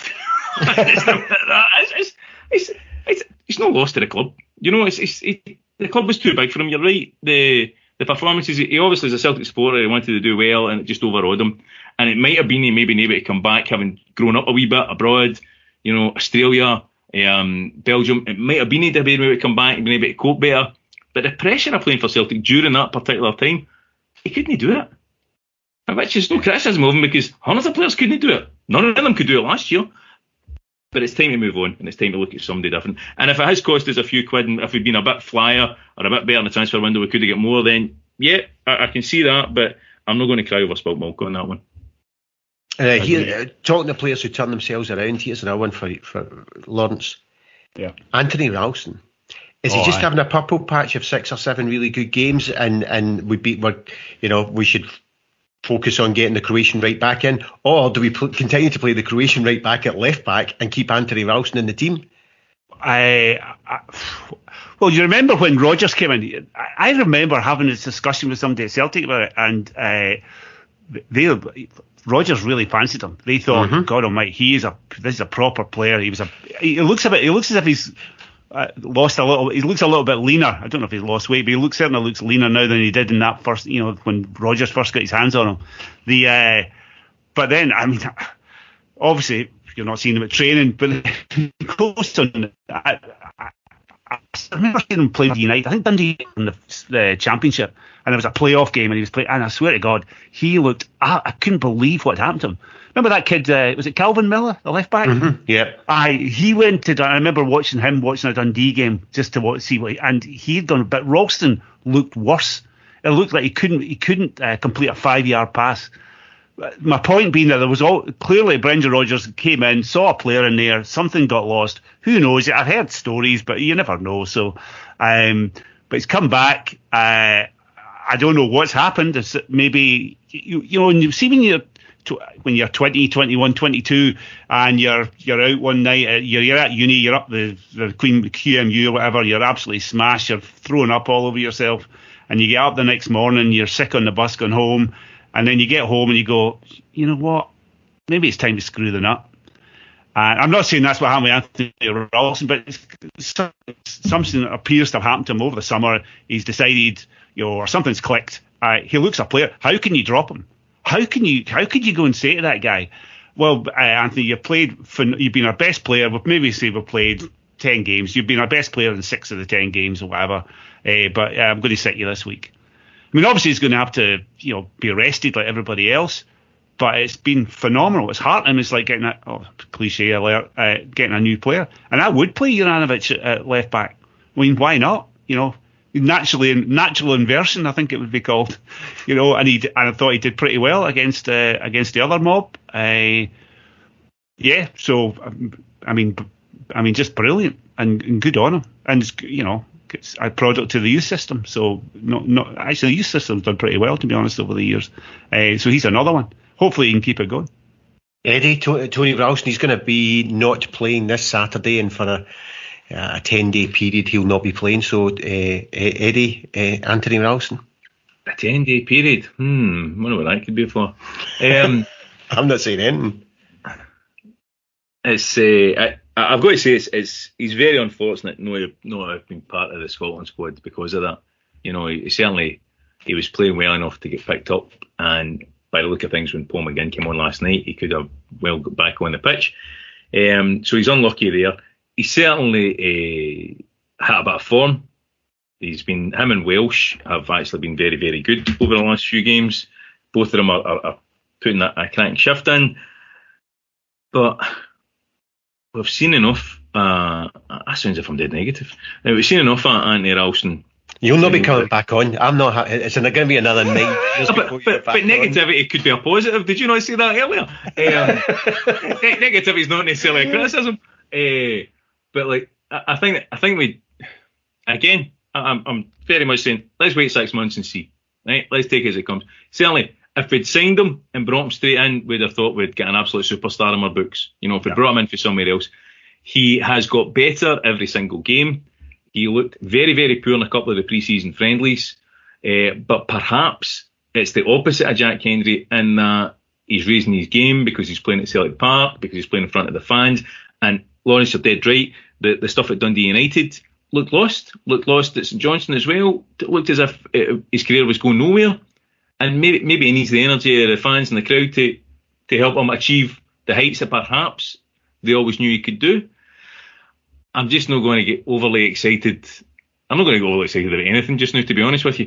It's not lost to the club. The club was too big for him. You're right. The performances, he obviously, as a Celtic supporter, he wanted to do well, and it just overawed him. And it might have been he maybe able to come back, having grown up a wee bit abroad, Australia, Belgium. It might have been he'd have been able to come back and been able to cope better. But the pressure of playing for Celtic during that particular time, he couldn't do it. Which is no criticism of him, because hundreds of players couldn't do it. None of them could do it last year. But it's time to move on, and it's time to look at somebody different. And if it has cost us a few quid, and if we'd been a bit flyer or a bit better in the transfer window, we could have got more, then I can see that, but I'm not going to cry over spilt milk on that one. Talking to players who turn themselves around, here's another one for Lawrence. Yeah. Anthony Ralston. Is he just having a purple patch of 6 or 7 really good games, and we should focus on getting the Croatian right back in, or do we continue to play the Croatian right back at left back and keep Anthony Ralston in the team? Well, you remember when Rodgers came in? I remember having this discussion with somebody at Celtic about it, and Rodgers really fancied him. They thought, God Almighty, this is a proper player. He looks as if he's lost a little. He looks a little bit leaner. I don't know if he's lost weight, but he certainly looks leaner now than he did in that first, when Rodgers first got his hands on him. But then, obviously you're not seeing him at training, but close on. I remember seeing him play with United. I think Dundee in the Championship, and there was a playoff game, and he was playing. And I swear to God, he looked. I couldn't believe what happened to him. Remember that kid? Was it Calvin Miller, the left back? Yeah. He went to. I remember watching a Dundee game just to see what. And he had done. But Ralston looked worse. It looked like he couldn't complete a 5-yard pass. My point being that there was clearly Brendan Rodgers came in, saw a player in there, something got lost. Who knows? I've heard stories, but you never know. So, but he's come back. I don't know what's happened. It's maybe and you see when you're 20, 21, 22, and you're out one night, you're at uni, you're up the QMU or whatever, you're absolutely smashed, you're throwing up all over yourself, and you get up the next morning, you're sick on the bus going home, and then you get home and you go, you know what, maybe it's time to screw the nut. And I'm not saying that's what happened with Anthony Ralston, but it's something that appears to have happened to him over the summer. He's decided, or something's clicked. He looks a player. How can you drop him? How could you go and say to that guy, well, Anthony, you've been our best player. We've played 10 games. You've been our best player in 6 of the 10 games or whatever. But I'm going to sit you this week. I mean, obviously he's going to have to, be arrested like everybody else. But it's been phenomenal. It's heartening. It's like getting cliche alert, getting a new player. And I would play Juranovic at left back. I mean, why not? Natural inversion, I think it would be called. And I thought he did pretty well against the other mob. So I mean, just brilliant and good on him. And it's a product of the youth system. So not actually, the youth system's done pretty well, to be honest, over the years. So he's another one. Hopefully he can keep it going. Eddie, Tony Ralston, he's going to be not playing this Saturday, and for a 10-day period he'll not be playing. So Eddie, Anthony Ralston. A 10-day period? I wonder what that could be for. I'm not saying anything. It's I've got to say he's very unfortunate not have been part of the Scotland squad because of that. He was playing well enough to get picked up, and by the look of things, when Paul McGinn came on last night, he could have well got back on the pitch. So he's unlucky there. He certainly had a bit of form. Him and Welsh have actually been very, very good over the last few games. Both of them are putting a cracking shift in. But we've seen enough That sounds if I'm dead negative. Now, we've seen enough of Anthony Ralston. You'll not be coming back on. I'm not. It's going to be another 9 years but negativity could be a positive. Did you not say that earlier? Negativity is not necessarily a criticism. But like, I think we, again, I'm very much saying, let's wait 6 months and see. Right? Let's take it as it comes. Certainly, if we'd signed him and brought him straight in, we'd have thought we'd get an absolute superstar in our books. You know, if we brought him in for somewhere else. He has got better every single game. He looked very, very poor in a couple of the pre-season friendlies. But perhaps it's the opposite of Jack Hendry in that he's raising his game because he's playing at Celtic Park, because he's playing in front of the fans. And Lawrence, you're dead right. The stuff at Dundee United looked lost at St Johnstone as well. It looked as if his career was going nowhere. And maybe he needs the energy of the fans and the crowd to help him achieve the heights that perhaps they always knew he could do. I'm just not going to get overly excited. I'm not going to get overly excited about anything just now, to be honest with you.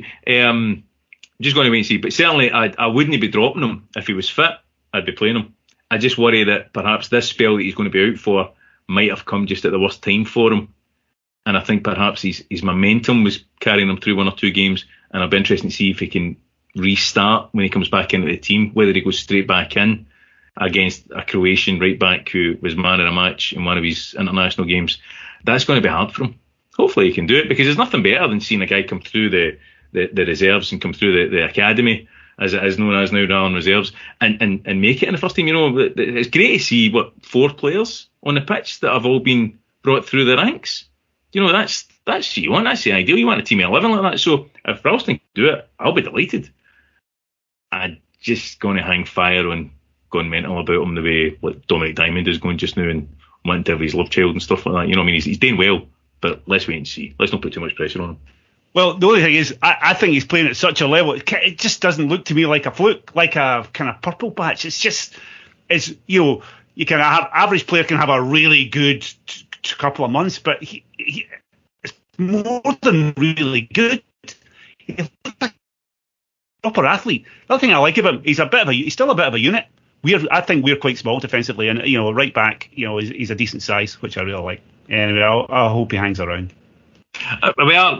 Just going to wait and see. But certainly, I wouldn't be dropping him if he was fit. I'd be playing him. I just worry that perhaps this spell that he's going to be out for might have come just at the worst time for him. And I think perhaps his momentum was carrying him through 1 or 2 games. And I'll be interested to see if he can restart when he comes back into the team, whether he goes straight back in against a Croatian right back who was man of the match in one of his international games. That's going to be hard for him. Hopefully he can do it, because there's nothing better than seeing a guy come through the reserves and come through the academy, as it is known as now, Darren Reserves, and make it in the first team. You know, it's great to see 4 players on the pitch that have all been brought through the ranks. You know, that's what you want. That's the ideal. You want a team of 11 like that. So if Ralston can do it, I'll be delighted. I'm just going to hang fire on going mental about him the way like Dominic Diamond is going just now and wanting to have his love child and stuff like that. You know what I mean? He's doing well, but let's wait and see. Let's not put too much pressure on him. Well, the only thing is, I think he's playing at such a level, it just doesn't look to me like a fluke, like a kind of purple patch. It's you know, you can have average player can have a really good couple of months, but he is more than really good. He's a proper athlete. The other thing I like about him, he's still a bit of a unit. I think we're quite small defensively, and you know, right back, you know, he's a decent size, which I really like. Anyway, I hope he hangs around. We are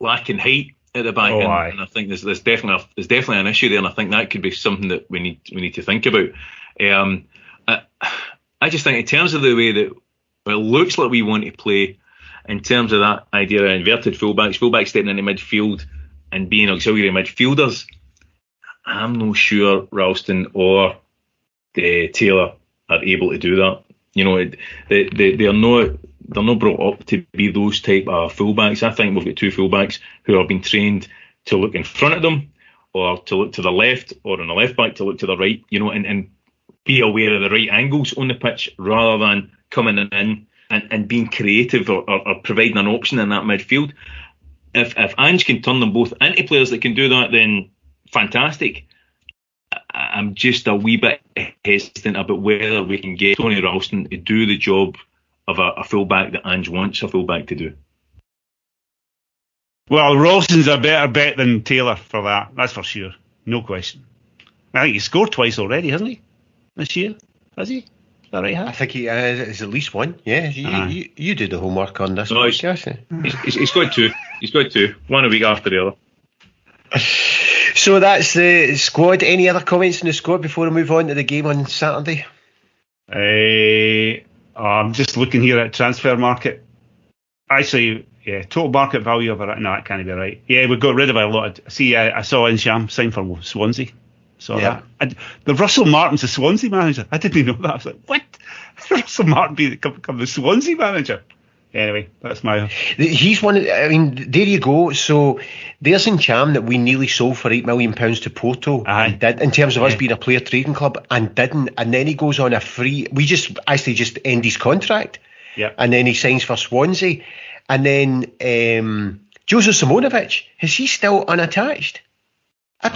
lacking height at the back, and I think there's definitely an issue there, and I think that could be something that we need to think about. I just think in terms of the way that it looks like we want to play, in terms of that idea of inverted fullbacks stepping into midfield and being auxiliary midfielders, I'm not sure Ralston or Taylor are able to do that. You know, they're not brought up to be those type of fullbacks. I think we've got 2 fullbacks who have been trained to look in front of them, or to look to the left, or on the left back to look to the right. You know, and be aware of the right angles on the pitch, rather than coming in and being creative or providing an option in that midfield. If Ange can turn them both into players that can do that, then fantastic. I'm just a wee bit hesitant about whether we can get Tony Ralston to do the job of a fullback that Ange wants a fullback to do. Well, Ralston's a better bet than Taylor for that. That's for sure. No question. I think he's scored twice already, hasn't he? This year? Has he? Is that right, I think he is at least one. Yeah, you did the homework on this. No, he's got 2. He's got 2. One a week after the other. So that's the squad. Any other comments on the squad before we move on to the game on Saturday? I'm just looking here at transfer market. Actually, yeah, total market value of it. No, that can't be right. Yeah, we got rid of a lot. I saw Insham sign for Swansea. That. And the Russell Martin's the Swansea manager. I didn't even know that. I was like, what? Russell Martin become the Swansea manager? Anyway, that's my... He's one... I mean, there you go. So there's Incham that we nearly sold for £8 million to Porto. And did, in terms of us being a player trading club, and didn't. And then he goes on a free... We just end his contract. Yeah. And then he signs for Swansea. And then Joseph Simonovic, is he still unattached? I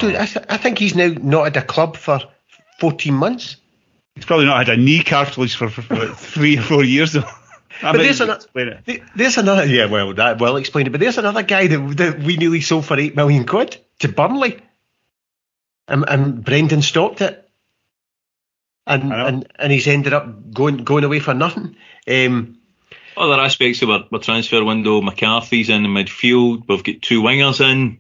think he's now not at a club for 14 months. He's probably not had a knee cartilage for 3 or 4 years though. But there's another. Yeah, well, that will explain it. But there's another guy that we nearly sold for £8 million to Burnley, and Brendan stopped it. and he's ended up going away for nothing. Other aspects of our transfer window, McCarthy's in the midfield. We've got two wingers in.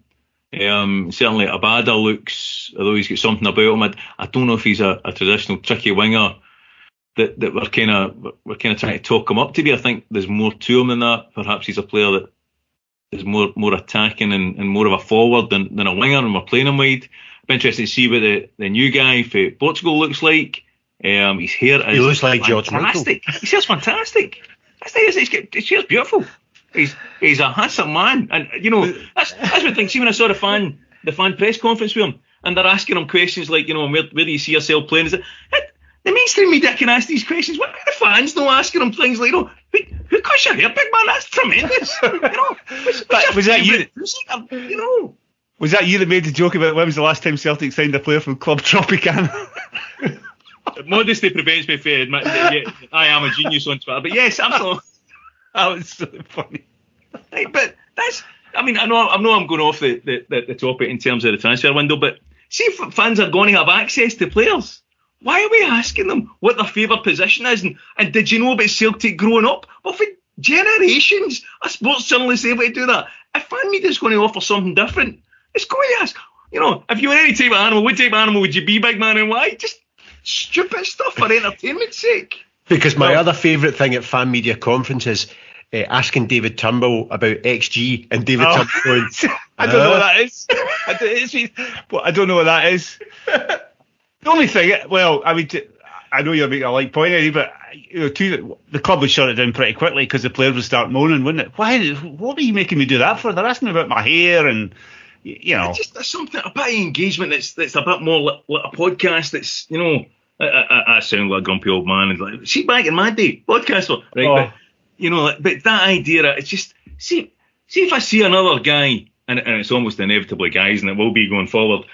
Certainly Abada looks, although he's got something about him, I don't know if he's a traditional tricky winger that we're kind of trying to talk him up to be. I think there's more to him than that. Perhaps he's a player that is more attacking and more of a forward than a winger, and we're playing him wide. I'd be interested to see what the new guy for Portugal looks like. His hair is, he looks like George fantastic. His hair's fantastic. His hair's beautiful. He's a handsome man, and that's what I think. See, when I saw the fan press conference with him, and they're asking him questions like, where do you see yourself playing? Is it the mainstream media can ask these questions? Why are the fans not asking him things like, who cuts your hair, big man? That's tremendous. Was that you? Was that you that made the joke about when was the last time Celtic signed a player from Club Tropicana? Modesty prevents me from admitting that I am a genius on Twitter, but yes, absolutely. That was so funny. Right, but I know I'm going off the topic in terms of the transfer window, but see if fans are going to have access to players, why are we asking them what their favourite position is? And did you know about Celtic growing up? Well, for generations, a sports journalist is able to do that. If fan media is going to offer something different, it's going to ask, if you were any type of animal, what type of animal would you be, big man, and why? Just stupid stuff for entertainment's sake. Because my other favourite thing at fan media conferences, asking David Turnbull about XG, and David Turnbull going, I don't know what that is. I don't know what that is. The only thing, I know you're making a light point, Eddie, but the club would shut it down pretty quickly because the players would start moaning, wouldn't it? What are you making me do that for? They're asking me about my hair and, There's something, a bit of engagement that's a bit more like a podcast that's, I sound like a grumpy old man. And like, see, back in my day, podcaster, right? But that idea, it's just, see if I see another guy, and it's almost inevitably guys, and it will be going forward,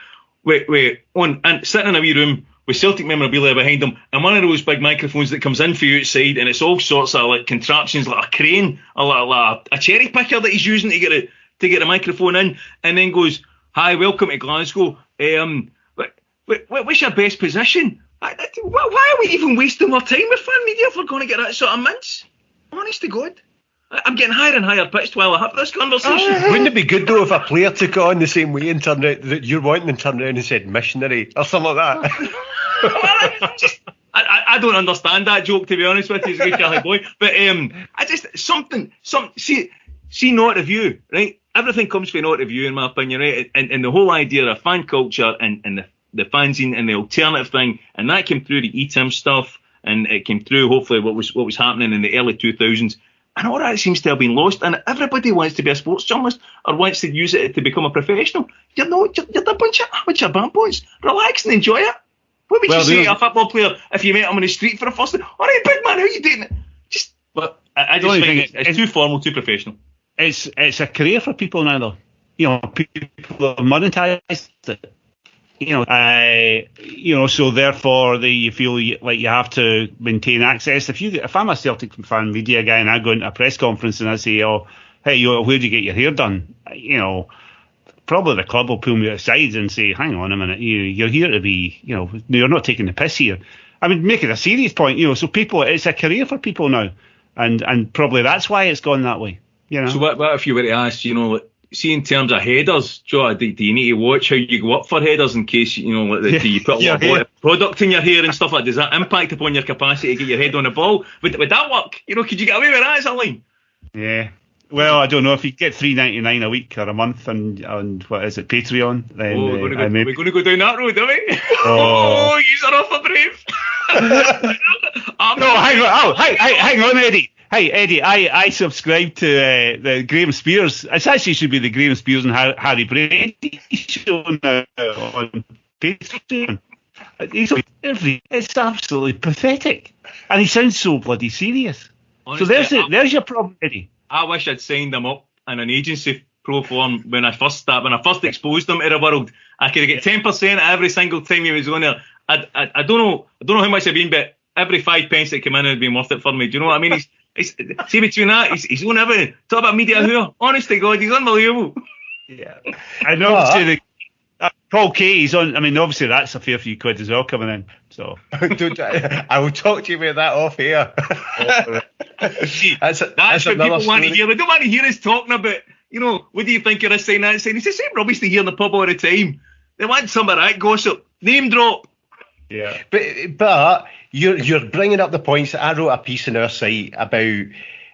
and sitting in a wee room with Celtic memorabilia behind him, and one of those big microphones that comes in for you outside, and it's all sorts of like contraptions, like a crane, like a cherry picker that he's using to get a microphone in, and then goes, "Hi, welcome to Glasgow. What's your best position?" Why are we even wasting our time with fan media if we're going to get that sort of mince? Honest to God. I'm getting higher and higher pitched while I have this conversation. Wouldn't it be good though if a player took it on the same way and turned out that you're wanting and turned around and said missionary or something like that? I don't understand that joke, to be honest with you, as a good Charlie boy. But I just see not a view, right? Everything comes from not a view, in my opinion, right? And the whole idea of fan culture and the fanzine and the alternative thing, and that came through the ETIM stuff, and it came through hopefully what was happening in the early 2000s. And all that seems to have been lost, and everybody wants to be a sports journalist or wants to use it to become a professional. You're a bunch of amateur bamboys. Relax and enjoy it. What would you say to a football player if you met him on the street for the first time? All right, big man, how you doing? I just think it's too formal, too professional. It's a career for people now, though. People have monetised it. So therefore you feel like you have to maintain access. If I'm a Celtic fan media guy and I go into a press conference and I say, hey, where'd you get your hair done? Probably the club will pull me aside and say, hang on a minute, you're here to be, you're not taking the piss here. I mean, make it a serious point, so people, it's a career for people now, and probably that's why it's gone that way. So what if you were to ask, see, in terms of headers, Joe, do you need to watch how you go up for headers in case, do you put a lot of product in your hair and stuff like that? Does that impact upon your capacity to get your head on the ball? Would that work? Could you get away with that as a line? Yeah. Well, I don't know. If you get $3.99 a week or a month and what is it, Patreon, then we're going to go down that road, are we? Oh, you are off a brave. Hang on, Eddie. Hey, Eddie, I subscribe to the Graham Spears. It actually should be the Graham Spears and Harry Brady show now on Patreon. It's absolutely pathetic. And he sounds so bloody serious. Honestly, so there's your problem, Eddie. I wish I'd signed him up in an agency pro form when I first exposed him to the world. I could get 10% every single time he was on there. I don't know how much I've been, but every 5 pence that came in would have been worth it for me. Do you know what I mean? See, between that, he's on everything. Talk about media here. Honest to God, he's unbelievable. Yeah, I know. Paul Kay, he's on. I mean, obviously that's a fair few quid as well coming in. So I will talk to you about that off air. that's what people want to hear. They don't want to hear us talking about, what do you think of this saying, that saying? It's the same rubbish they hear in the pub all the time. They want some of that gossip. Name drop. Yeah. But you're bringing up the points that I wrote a piece on our site about.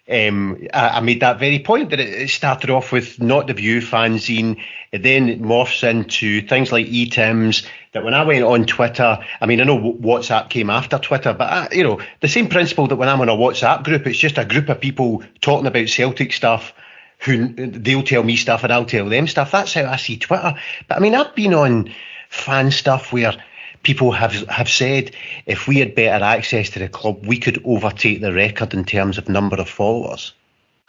I made that very point that it started off with Not the View fanzine, and then it morphs into things like e-Tims. That when I went on Twitter, I mean, I know WhatsApp came after Twitter, but the same principle that when I'm on a WhatsApp group, it's just a group of people talking about Celtic stuff. Who they'll tell me stuff and I'll tell them stuff. That's how I see Twitter. But I mean, I've been on fan stuff where people have said if we had better access to the club, we could overtake the record in terms of number of followers.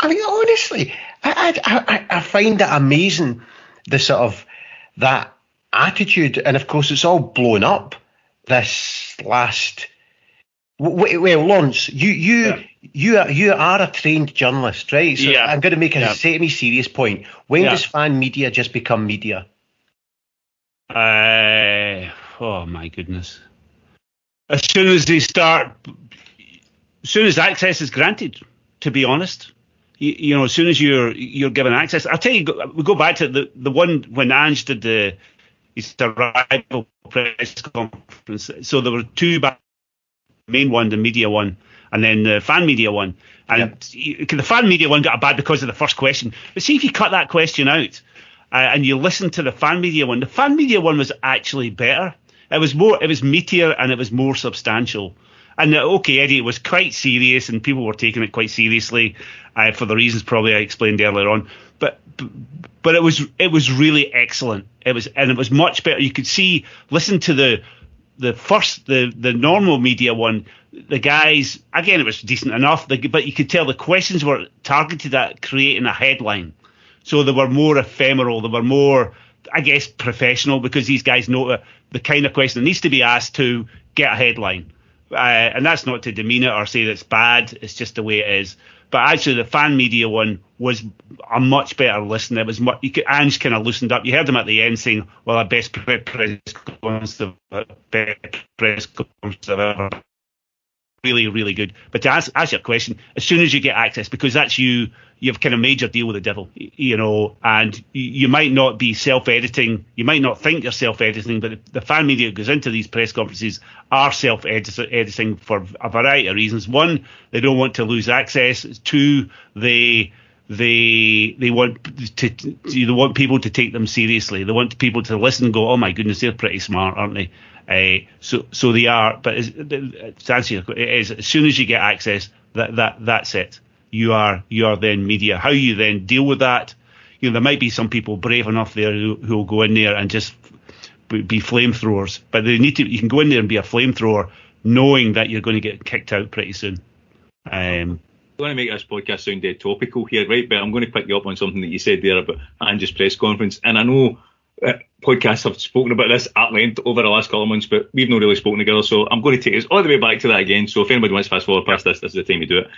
I mean, honestly, I find it amazing, the sort of that attitude. And of course, it's all blown up this last. Well, Lawrence, you are a trained journalist, right? So I'm going to make a semi-serious point. When does fan media just become media? Oh my goodness! As soon as access is granted, to be honest, as soon as you're given access, I'll tell you. We go back to the one when Ange did his arrival press conference. So there were two, the main one, the media one, and then the fan media one. And the fan media one got bad because of the first question. But see if you cut that question out and you listen to the fan media one was actually better. It was meatier and it was more substantial. And Eddie, it was quite serious and people were taking it quite seriously for the reasons probably I explained earlier on. But it was really excellent. It was much better. You could listen to the normal media one. The guys, again, it was decent enough, but you could tell the questions were targeted at creating a headline. So they were more ephemeral. They were more, I guess, professional, because these guys know the kind of question that needs to be asked to get a headline. And that's not to demean it or say that it's bad. It's just the way it is. But actually, the fan media one was a much better listen. It was Ange kind of loosened up. You heard him at the end saying, "Well, our best press conference I've ever." Really, really good. But to answer your question, as soon as you get access, because that's you've kind of made your deal with the devil, and you might not be self-editing, you might not think you're self-editing, but the fan media that goes into these press conferences are self-editing for a variety of reasons. One, they don't want to lose access. Two, they want people to take them seriously. They want people to listen and go, "Oh my goodness, they're pretty smart, aren't they?" So they are. But to answer your question, it is as soon as you get access, that's it. You are then media. How you then deal with that? There might be some people brave enough there who will go in there and just be flamethrowers. But they need to. You can go in there and be a flamethrower, knowing that you're going to get kicked out pretty soon. I'm going to make this podcast sound dead topical here, right? But I'm going to pick you up on something that you said there about Ange's press conference. And I know podcasts have spoken about this at length over the last couple of months, but we've not really spoken together. So I'm going to take us all the way back to that again. So if anybody wants to fast forward past this is the time to do it.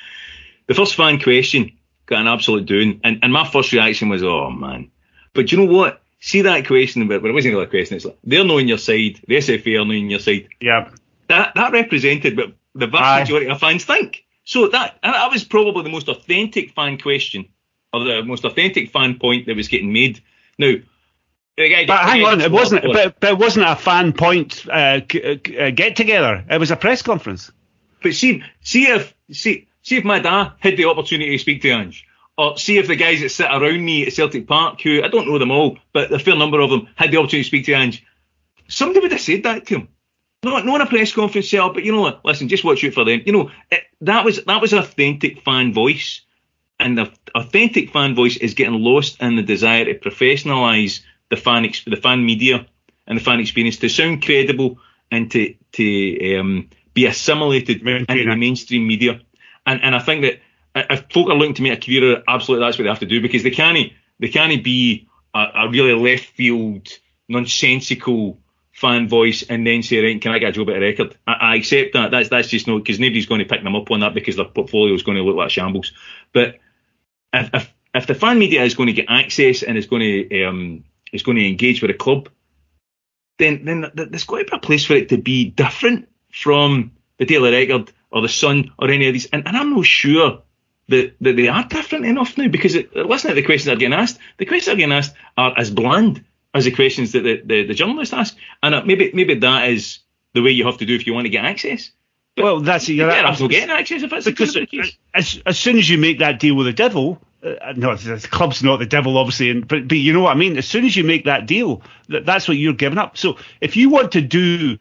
The first fan question got an absolute doing. And my first reaction was, oh, man. But do you know what? See that question, but it wasn't really a question. It's like, they're not on your side. The SFA are not on your side. Yeah. That represented what the vast majority of fans think. So that was probably the most authentic fan question, or the most authentic fan point that was getting made. Now, but hang on, it wasn't. But it wasn't a fan point get together. It was a press conference. But see if my dad had the opportunity to speak to Ange, or see if the guys that sit around me at Celtic Park, who I don't know them all, but a fair number of them had the opportunity to speak to Ange, somebody would have said that to him. Not in a press conference cell, but listen, just watch out for them. That was authentic fan voice, and the authentic fan voice is getting lost in the desire to professionalise the fan media and the fan experience, to sound credible and to be assimilated into the mainstream media. And I think that if folk are looking to make a career, absolutely that's what they have to do, because they can't be a really left field, nonsensical fan voice and then say, right, can I get a job at a record? I accept that. That's just not, because nobody's going to pick them up on that, because their portfolio is going to look like shambles. But if the fan media is going to get access and is going to engage with a club, then there's got to be a place for it to be different from the Daily Record or the Sun or any of these. And I'm not sure that they are different enough now, because listen to the questions that are getting asked. The questions that are getting asked are as bland as the questions that the journalists ask. And maybe that is the way you have to do if you want to get access. But well, that's it. You're getting access if that's because the case. As soon as you make that deal with the devil, no, the club's not the devil, obviously, but you know what I mean. As soon as you make that deal, that's what you're giving up. So if you want to do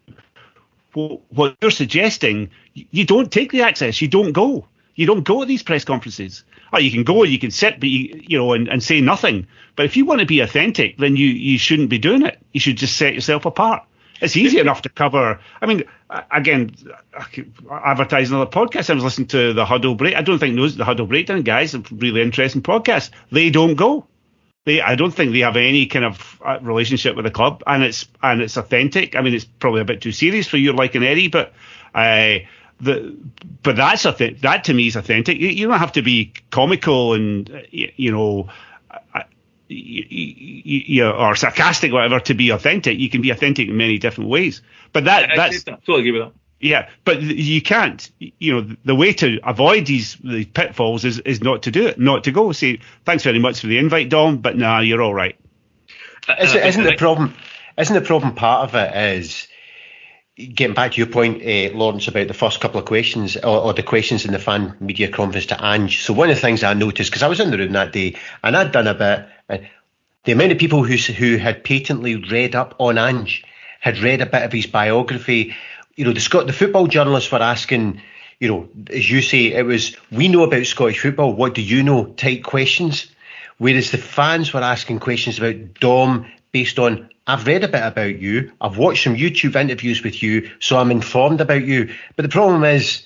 what you're suggesting, you don't take the access. You don't go. You don't go to these press conferences. Or you can go, you can sit, but and say nothing. But if you want to be authentic, then you shouldn't be doing it. You should just set yourself apart. It's easy enough to cover. I mean, again, advertising another podcast. I was listening to the Huddle Break. I don't think the Huddle Breakdown guys are really interesting podcast. They don't go. I don't think they have any kind of relationship with the club, and it's authentic. I mean, it's probably a bit too serious for your liking, Eddie, but that to me is authentic. You don't have to be comical and or sarcastic, or whatever, to be authentic. You can be authentic in many different ways. But that's totally agree with that. Yeah, but you can't. The way to avoid these pitfalls is not to do it, not to go. Say thanks very much for the invite, Dom, but nah, you're all right. Isn't the problem? Isn't the problem part of it is getting back to your point, Lawrence, about the first couple of questions or the questions in the fan media conference to Ange. So one of the things I noticed, because I was in the room that day and I'd done a bit, the amount of people who had patently read up on Ange, had read a bit of his biography. The football journalists were asking, as you say, it was, we know about Scottish football, what do you know, type questions. Whereas the fans were asking questions about Dom based on, I've read a bit about you, I've watched some YouTube interviews with you, so I'm informed about you. But the problem is,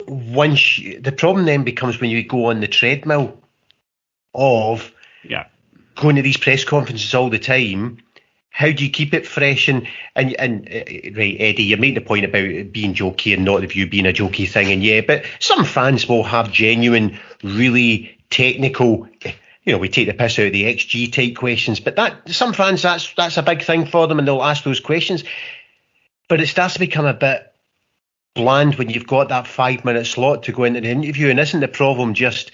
the problem then becomes when you go on the treadmill of going to these press conferences all the time. How do you keep it fresh? And right, Eddie, you made the point about being jokey and not the view being a jokey thing. And but some fans will have genuine, really technical, we take the piss out of the XG type questions, but some fans, that's a big thing for them, and they'll ask those questions. But it starts to become a bit bland when you've got that 5-minute slot to go into the interview. And isn't the problem just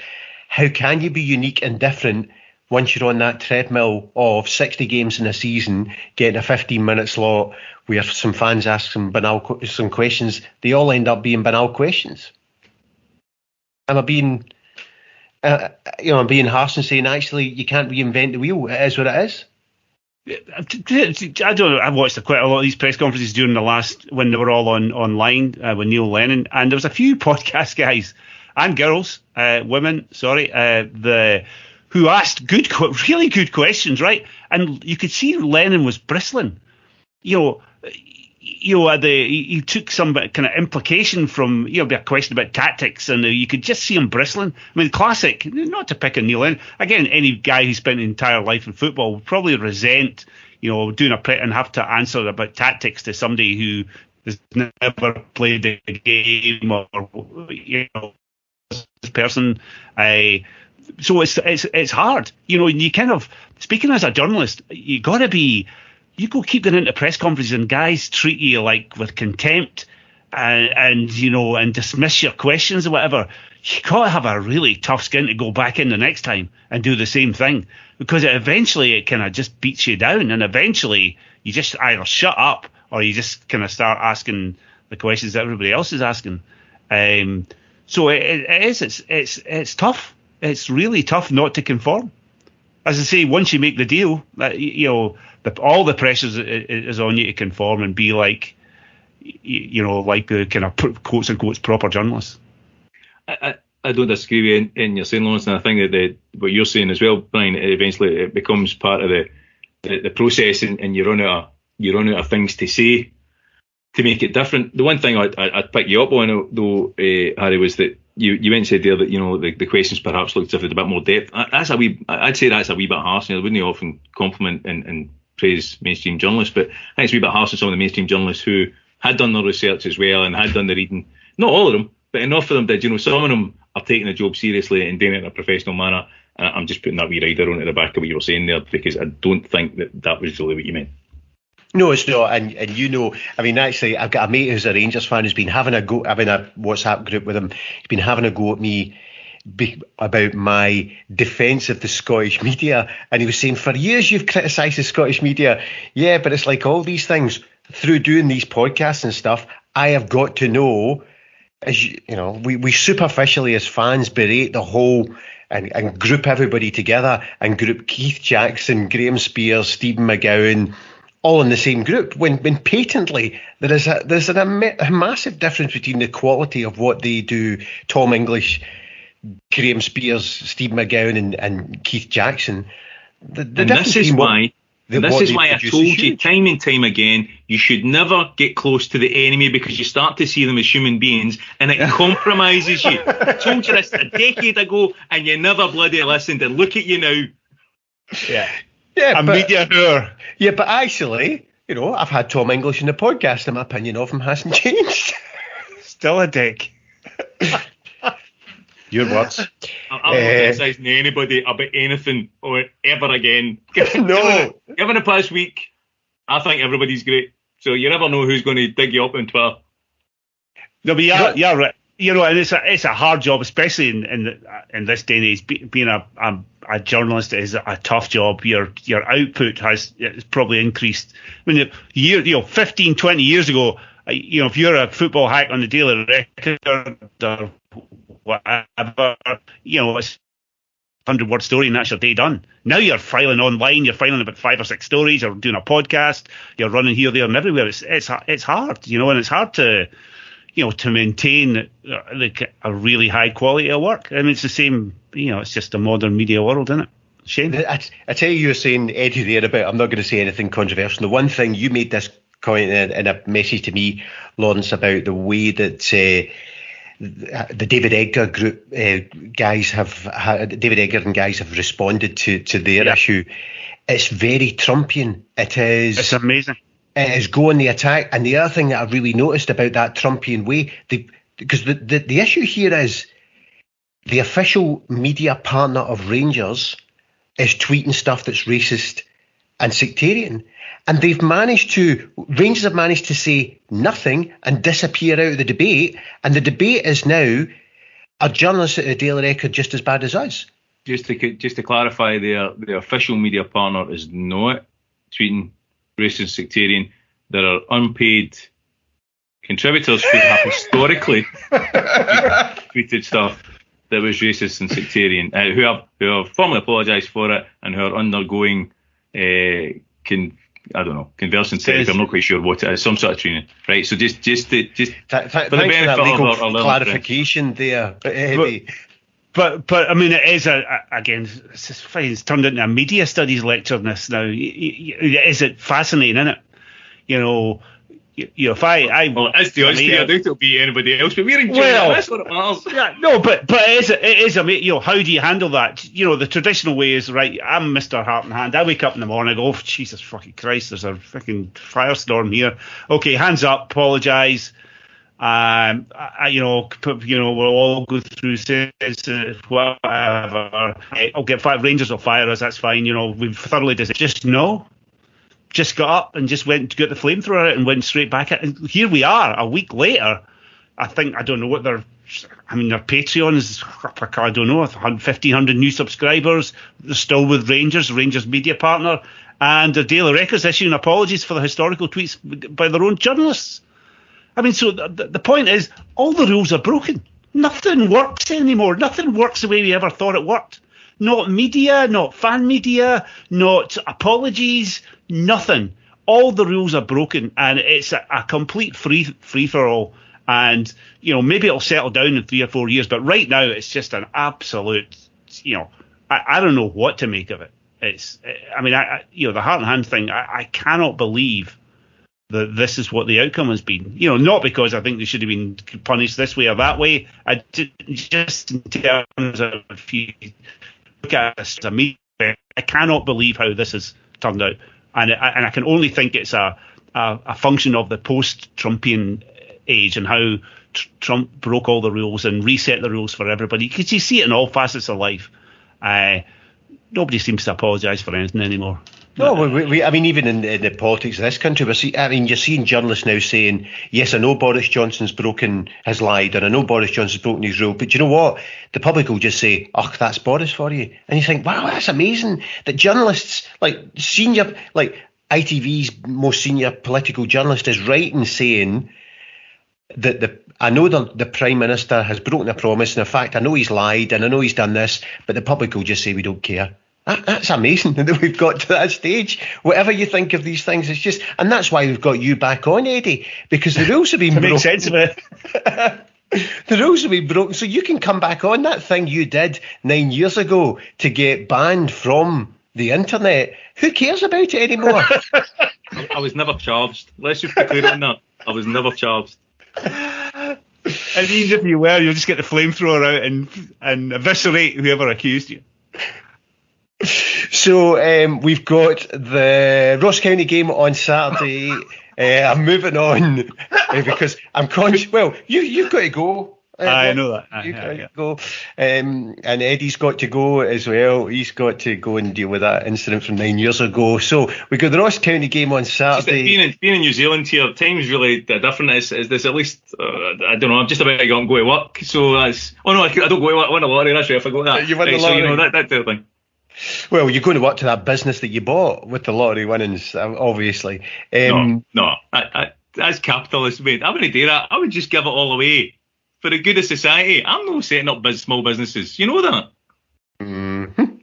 how can you be unique and different once you're on that treadmill of 60 games in a season, getting a 15-minute slot where some fans ask some questions, they all end up being banal questions? Am I being harsh and saying actually you can't reinvent the wheel? It is what it is. I don't know. I watched quite a lot of these press conferences during the last, when they were all online with Neil Lennon, and there was a few podcast guys and girls, women, who asked really good questions, right? And you could see Lennon was bristling. He took some kind of implication from, a question about tactics, and you could just see him bristling. I mean, classic, not to pick on Neil Lennon. Again, any guy who spent an entire life in football would probably resent, doing and have to answer about tactics to somebody who has never played the game or, this person. So it's hard, you kind of, speaking as a journalist, you go keep going into press conferences and guys treat you like with contempt and dismiss your questions or whatever. You got to have a really tough skin to go back in the next time and do the same thing, because eventually it kind of just beats you down, and eventually you just either shut up or you just kind of start asking the questions that everybody else is asking. So it's tough. It's really tough not to conform. As I say, once you make the deal, all the pressure is on you to conform and be like, like the kind of quotes unquote proper journalists. I don't disagree with you in your saying, Lawrence, and I think that what you're saying as well, Brian, eventually it becomes part of the process, and you run out of things to say to make it different. The one thing I'd pick you up on, though, Harry, was that you went and said there that the questions perhaps looked as if they had a bit more depth. I'd say that's a wee bit harsh. I wouldn't often compliment and praise mainstream journalists, but I think it's a wee bit harsh on some of the mainstream journalists who had done their research as well and had done the reading. Not all of them, but enough of them did. Some of them are taking the job seriously and doing it in a professional manner. And I'm just putting that wee rider onto the back of what you were saying there, because I don't think that was really what you meant. No, it's not, and you know, I mean, actually, I've got a mate who's a Rangers fan who's been having a go. I'm in a WhatsApp group with him. He's been having a go at me about my defence of the Scottish media, and he was saying, for years you've criticised the Scottish media. Yeah, but it's like all these things, through doing these podcasts and stuff, I have got to know, as you know, we superficially as fans berate the whole and group everybody together and group Keith Jackson, Graham Spears, Stephen McGowan all in the same group, when patently there's a massive difference between the quality of what they do. Tom English, Graham Spears, Steve McGowan and Keith Jackson. This is why I told you time and time again, you should never get close to the enemy, because you start to see them as human beings and it compromises you. I told you this a decade ago and you never bloody listened, and look at you now. Yeah, media whore. Yeah, but actually, you know, I've had Tom English in the podcast and my opinion of him hasn't changed. Still a dick. Your words. I'm not criticising anybody about anything or ever again. No. Given the past week, I think everybody's great. So you never know who's going to dig you up on Twitter. No, but yeah, right. You know, and it's a hard job, especially in this day and age. Being a journalist is a tough job. Your output has probably increased. I mean, 15, 20 years ago, you know, if you're a football hack on the Daily Record or whatever, you know, it's a 100-word story and that's your day done. Now you're filing online, you're filing about 5 or 6 stories, or doing a podcast, you're running here, there, and everywhere. It's hard, you know, and it's hard to, you know, to maintain like a really high quality of work. I mean, it's the same, you know, it's just a modern media world, isn't it? Shame. I tell you were saying, Eddie, there about, I'm not going to say anything controversial. The one thing you made this comment in a message to me, Lawrence, about the way that the David Edgar group guys David Edgar and guys have responded to their issue. It's very Trumpian. It is. It's amazing. It is go on the attack. And the other thing that I really noticed about that Trumpian way, because the issue here is the official media partner of Rangers is tweeting stuff that's racist and sectarian. And Rangers have managed to say nothing and disappear out of the debate. And the debate is now, are journalists at the Daily Record just as bad as us? Just to clarify, the official media partner is not tweeting racist sectarian. There are unpaid contributors who have historically tweeted stuff that was racist and sectarian, who have formally apologised for it and who are undergoing conversion therapy. I'm not quite sure what it is, some sort of training, right? So just for the benefit of our clarification there, but I mean, it is it's turned into a media studies lecture. This now, is it fascinating, isn't it? You know, if it's the honesty. I doubt it'll be anybody else, but we're enjoying it. That's what it matters. Yeah, no, but it is you know, how do you handle that? You know, the traditional way is, right, I'm Mr. Heart and Hand. I wake up in the morning, I go, oh, Jesus fucking Christ, there's a fucking firestorm here. Okay, hands up, apologise. We'll all go through whatever. I'll get 5 Rangers will fire us. That's fine. You know, we've thoroughly just got up and just went to get the flamethrower out and went straight back at. And here we are a week later. I don't know what their Patreon is. I don't know, 1,500 new subscribers. They're still with Rangers media partner, and the Daily Record's issuing apologies for the historical tweets by their own journalists. I mean, so the point is, all the rules are broken. Nothing works anymore. Nothing works the way we ever thought it worked. Not media, not fan media, not apologies, nothing. All the rules are broken, and it's a complete free for all. And, you know, maybe it'll settle down in 3 or 4 years, but right now it's just an absolute, you know, I don't know what to make of it. The Heart and Hand thing, I cannot believe that this is what the outcome has been. You know, not because I think they should have been punished this way or that way. Just in terms of, if you look at this as a media, I cannot believe how this has turned out. And I can only think it's a function of the post-Trumpian age and how Trump broke all the rules and reset the rules for everybody. Because you see it in all facets of life. Nobody seems to apologise for anything anymore. No, I mean, even in the politics of this country, you're seeing journalists now saying, yes, I know Boris Johnson's has lied, and I know Boris Johnson's broken his rule, but you know what? The public will just say, oh, that's Boris for you. And you think, wow, that's amazing that journalists, senior, ITV's most senior political journalist is writing saying that I know the Prime Minister has broken a promise, and in fact, I know he's lied, and I know he's done this, but the public will just say we don't care. That's amazing that we've got to that stage. Whatever you think of these things, it's just, and that's why we've got you back on, Eddie, because the rules have been broken. Make sense of it. The rules have been broken, so you can come back on. That thing you did 9 years ago to get banned from the internet, who cares about it anymore? I was never charged. Let's just be clear on that. I was never charged. And even if you were, you'll just get the flamethrower out and eviscerate whoever accused you. So we've got the Ross County game on Saturday. I'm moving on because I'm conscious. Well, you've got to go. I know that. You've got to go. And Eddie's got to go as well. He's got to go and deal with that incident from 9 years ago. So we've got the Ross County game on Saturday. Being in New Zealand here, time's really different. Is this at least, I don't know, I'm just about to go to work. So that's, oh no, I don't go to work. I win a lottery, that's right, I forgot that. You win the lottery. So, that type of thing. Well, you're going to work to that business that you bought with the lottery winnings, obviously. No, that's capitalist, mate. I wouldn't do that. I would just give it all away for the good of society. I'm not setting up small businesses. You know that? Mm-hmm.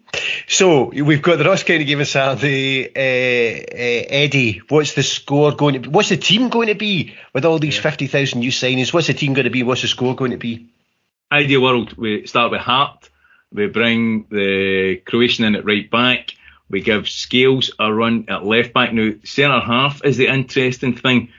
So we've got the Ross County game on Saturday. Eddie, what's the score going to be? What's the team going to be with all these 50,000 new signings? What's the team going to be? What's the score going to be? Ideal world, we start with Hart. We bring the Croatian in at right back. We give Scales a run at left back. Now, centre half is the interesting thing.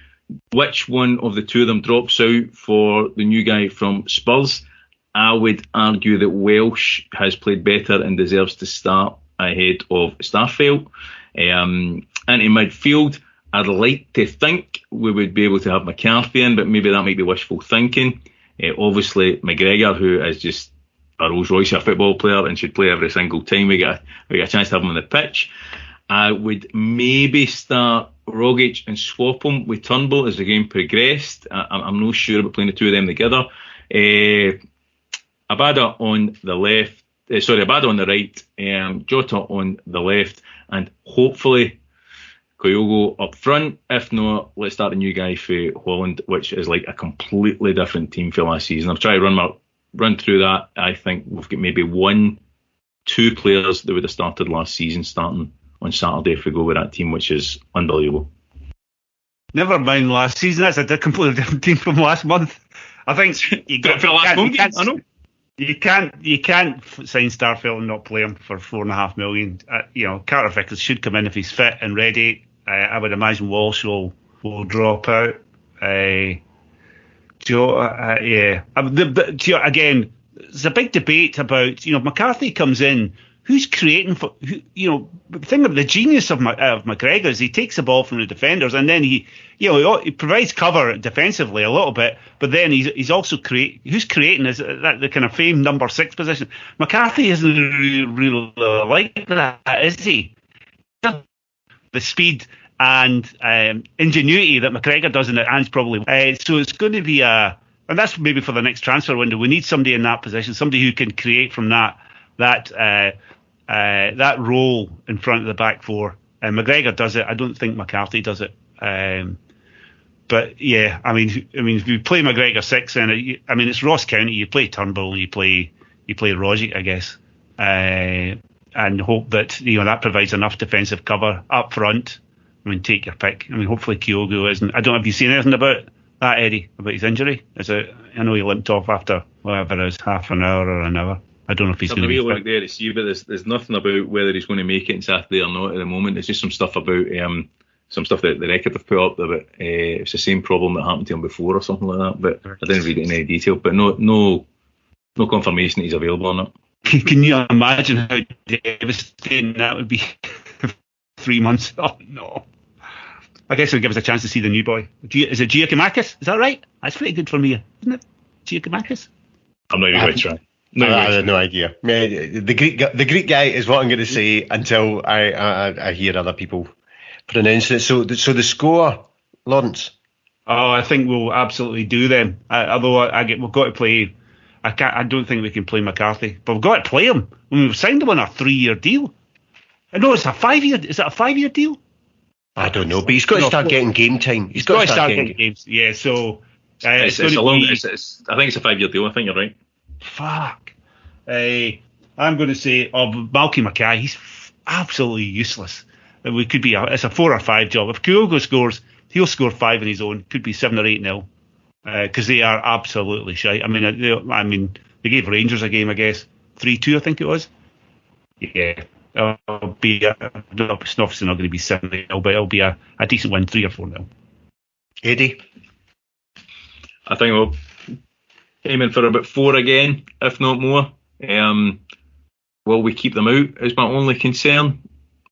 Which one of the two of them drops out for the new guy from Spurs? I would argue that Welsh has played better and deserves to start ahead of Starfelt. Into midfield, I'd like to think we would be able to have McCarthy in, but maybe that might be wishful thinking. Obviously, McGregor, who is just a Rolls Royce, a football player, and should play every single time we get a chance to have him on the pitch. I would maybe start Rogic and swap him with Turnbull as the game progressed. I'm not sure about playing the two of them together. Abada on the left, Abada on the right, Jota on the left, and hopefully Kyogo up front. If not, let's start a new guy for Holland, which is like a completely different team for last season. I've tried to run through that. I think we've got maybe 1-2 players that would have started last season starting on Saturday if we go with that team, which is unbelievable. Never mind last season. That's a completely different team from last month. I think you got for the last home game. I know. You can't sign Starfelt and not play him for $4.5 million. Carter Vickers should come in if he's fit and ready. I would imagine Walsh will drop out. Again, there's a big debate about, McCarthy comes in. Who's creating for, the thing of the genius of McGregor is he takes the ball from the defenders and then he provides cover defensively a little bit, but then he's also who's creating is that the kind of famed number 6 position. McCarthy isn't really like that, is he? The speed and ingenuity that McGregor does and that Ange probably. So it's going to be and that's maybe for the next transfer window. We need somebody in that position, somebody who can create from that role in front of the back four. And McGregor does it. I don't think McCarthy does it. But yeah, I mean, if you play McGregor 6, then it's Ross County. You play Turnbull and you play Rogic, I guess, and hope that that provides enough defensive cover up front. Take your pick. Hopefully Kyogo isn't. I don't know if you've seen anything about that, Eddie, about his injury. I know he limped off after whatever it is, half an hour or an hour. I don't know if he's going to be look there to see, but there's nothing about whether he's going to make it on Saturday or not at the moment. It's just some stuff about some stuff that the record have put up about it's the same problem that happened to him before or something like that. But I didn't read it in any detail. But no confirmation that he's available or not. Can you imagine how devastating that would be? 3 months. Oh no. I guess it'll give us a chance to see the new boy. Is it Giacomakis? Is that right? That's pretty good for me, isn't it? Giacomakis? I'm not even going to try. I had no idea. The Greek guy is what I'm going to say until I hear other people pronounce it. So the score, Lawrence. Oh, I think we'll absolutely do them. Although we've got to play. I don't think we can play McCarthy, but we've got to play him. We've signed him on a 3-year deal. I know it's a 5-year. Is it a 5-year deal? I don't know, but he's got to start getting game time. He's got to start getting games. Yeah, so I think it's a 5-year deal. I think you're right. Fuck. I'm going to say Malky Mackay. He's absolutely useless. It's a 4 or 5 job. If Kyogo scores, he'll score 5 on his own. Could be 7 or 8-0. Because they are absolutely shite. I mean, they gave Rangers a game, I guess 3-2, I think it was. Yeah, it's obviously not going to be 7-0, but it'll be a decent win, 3 or 4-0. Eddie, I think we'll aiming for about 4 again, if not more. Will we keep them out? Is my only concern.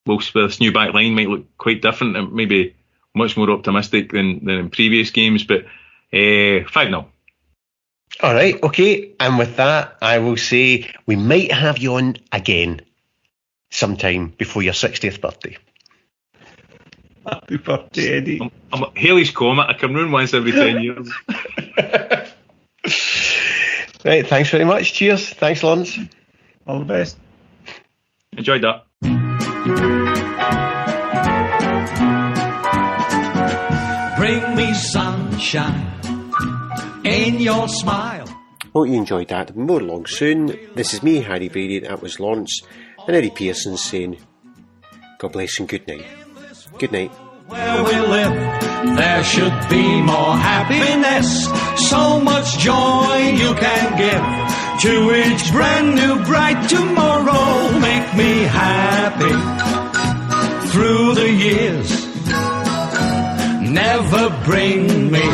This new back line might look quite different and maybe much more optimistic than in previous games, but 5-0. All right, okay. And with that, I will say we might have you on again sometime before your 60th birthday. Happy birthday, Eddie. I'm Halley's Comet. I come round once every 10 years. Right, thanks very much. Cheers. Thanks, Lawrence. All the best. Enjoyed that. Bring me sunshine in your smile. Hope you enjoyed that. More along soon. This is me, Harry Brady. That was Lawrence and Eddie Pearson saying God bless and good night. Good night. Where we live, there should be more happiness. So much joy you can give to each brand new bright tomorrow. Make me happy through the years. Never bring me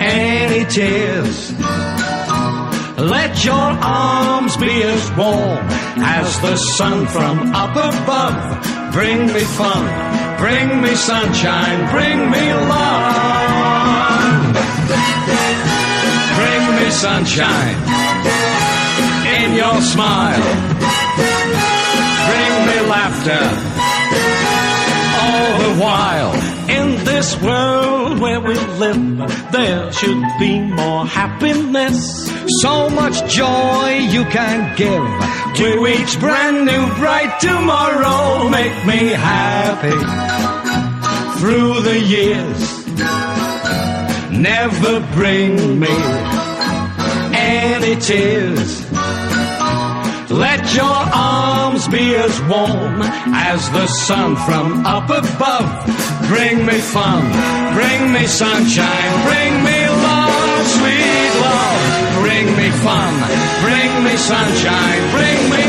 any tears. Let your arms be as warm as the sun from up above. Bring me fun, bring me sunshine, bring me love. Bring me sunshine in your smile. Bring me laughter all the while. In this world where we live, there should be more happiness. So much joy you can give to each brand new bright tomorrow. Make me happy through the years. Never bring me any tears. Let your arms be as warm as the sun from up above. Bring me fun, bring me sunshine, bring me love, sweet love. Bring me fun, bring me sunshine, bring me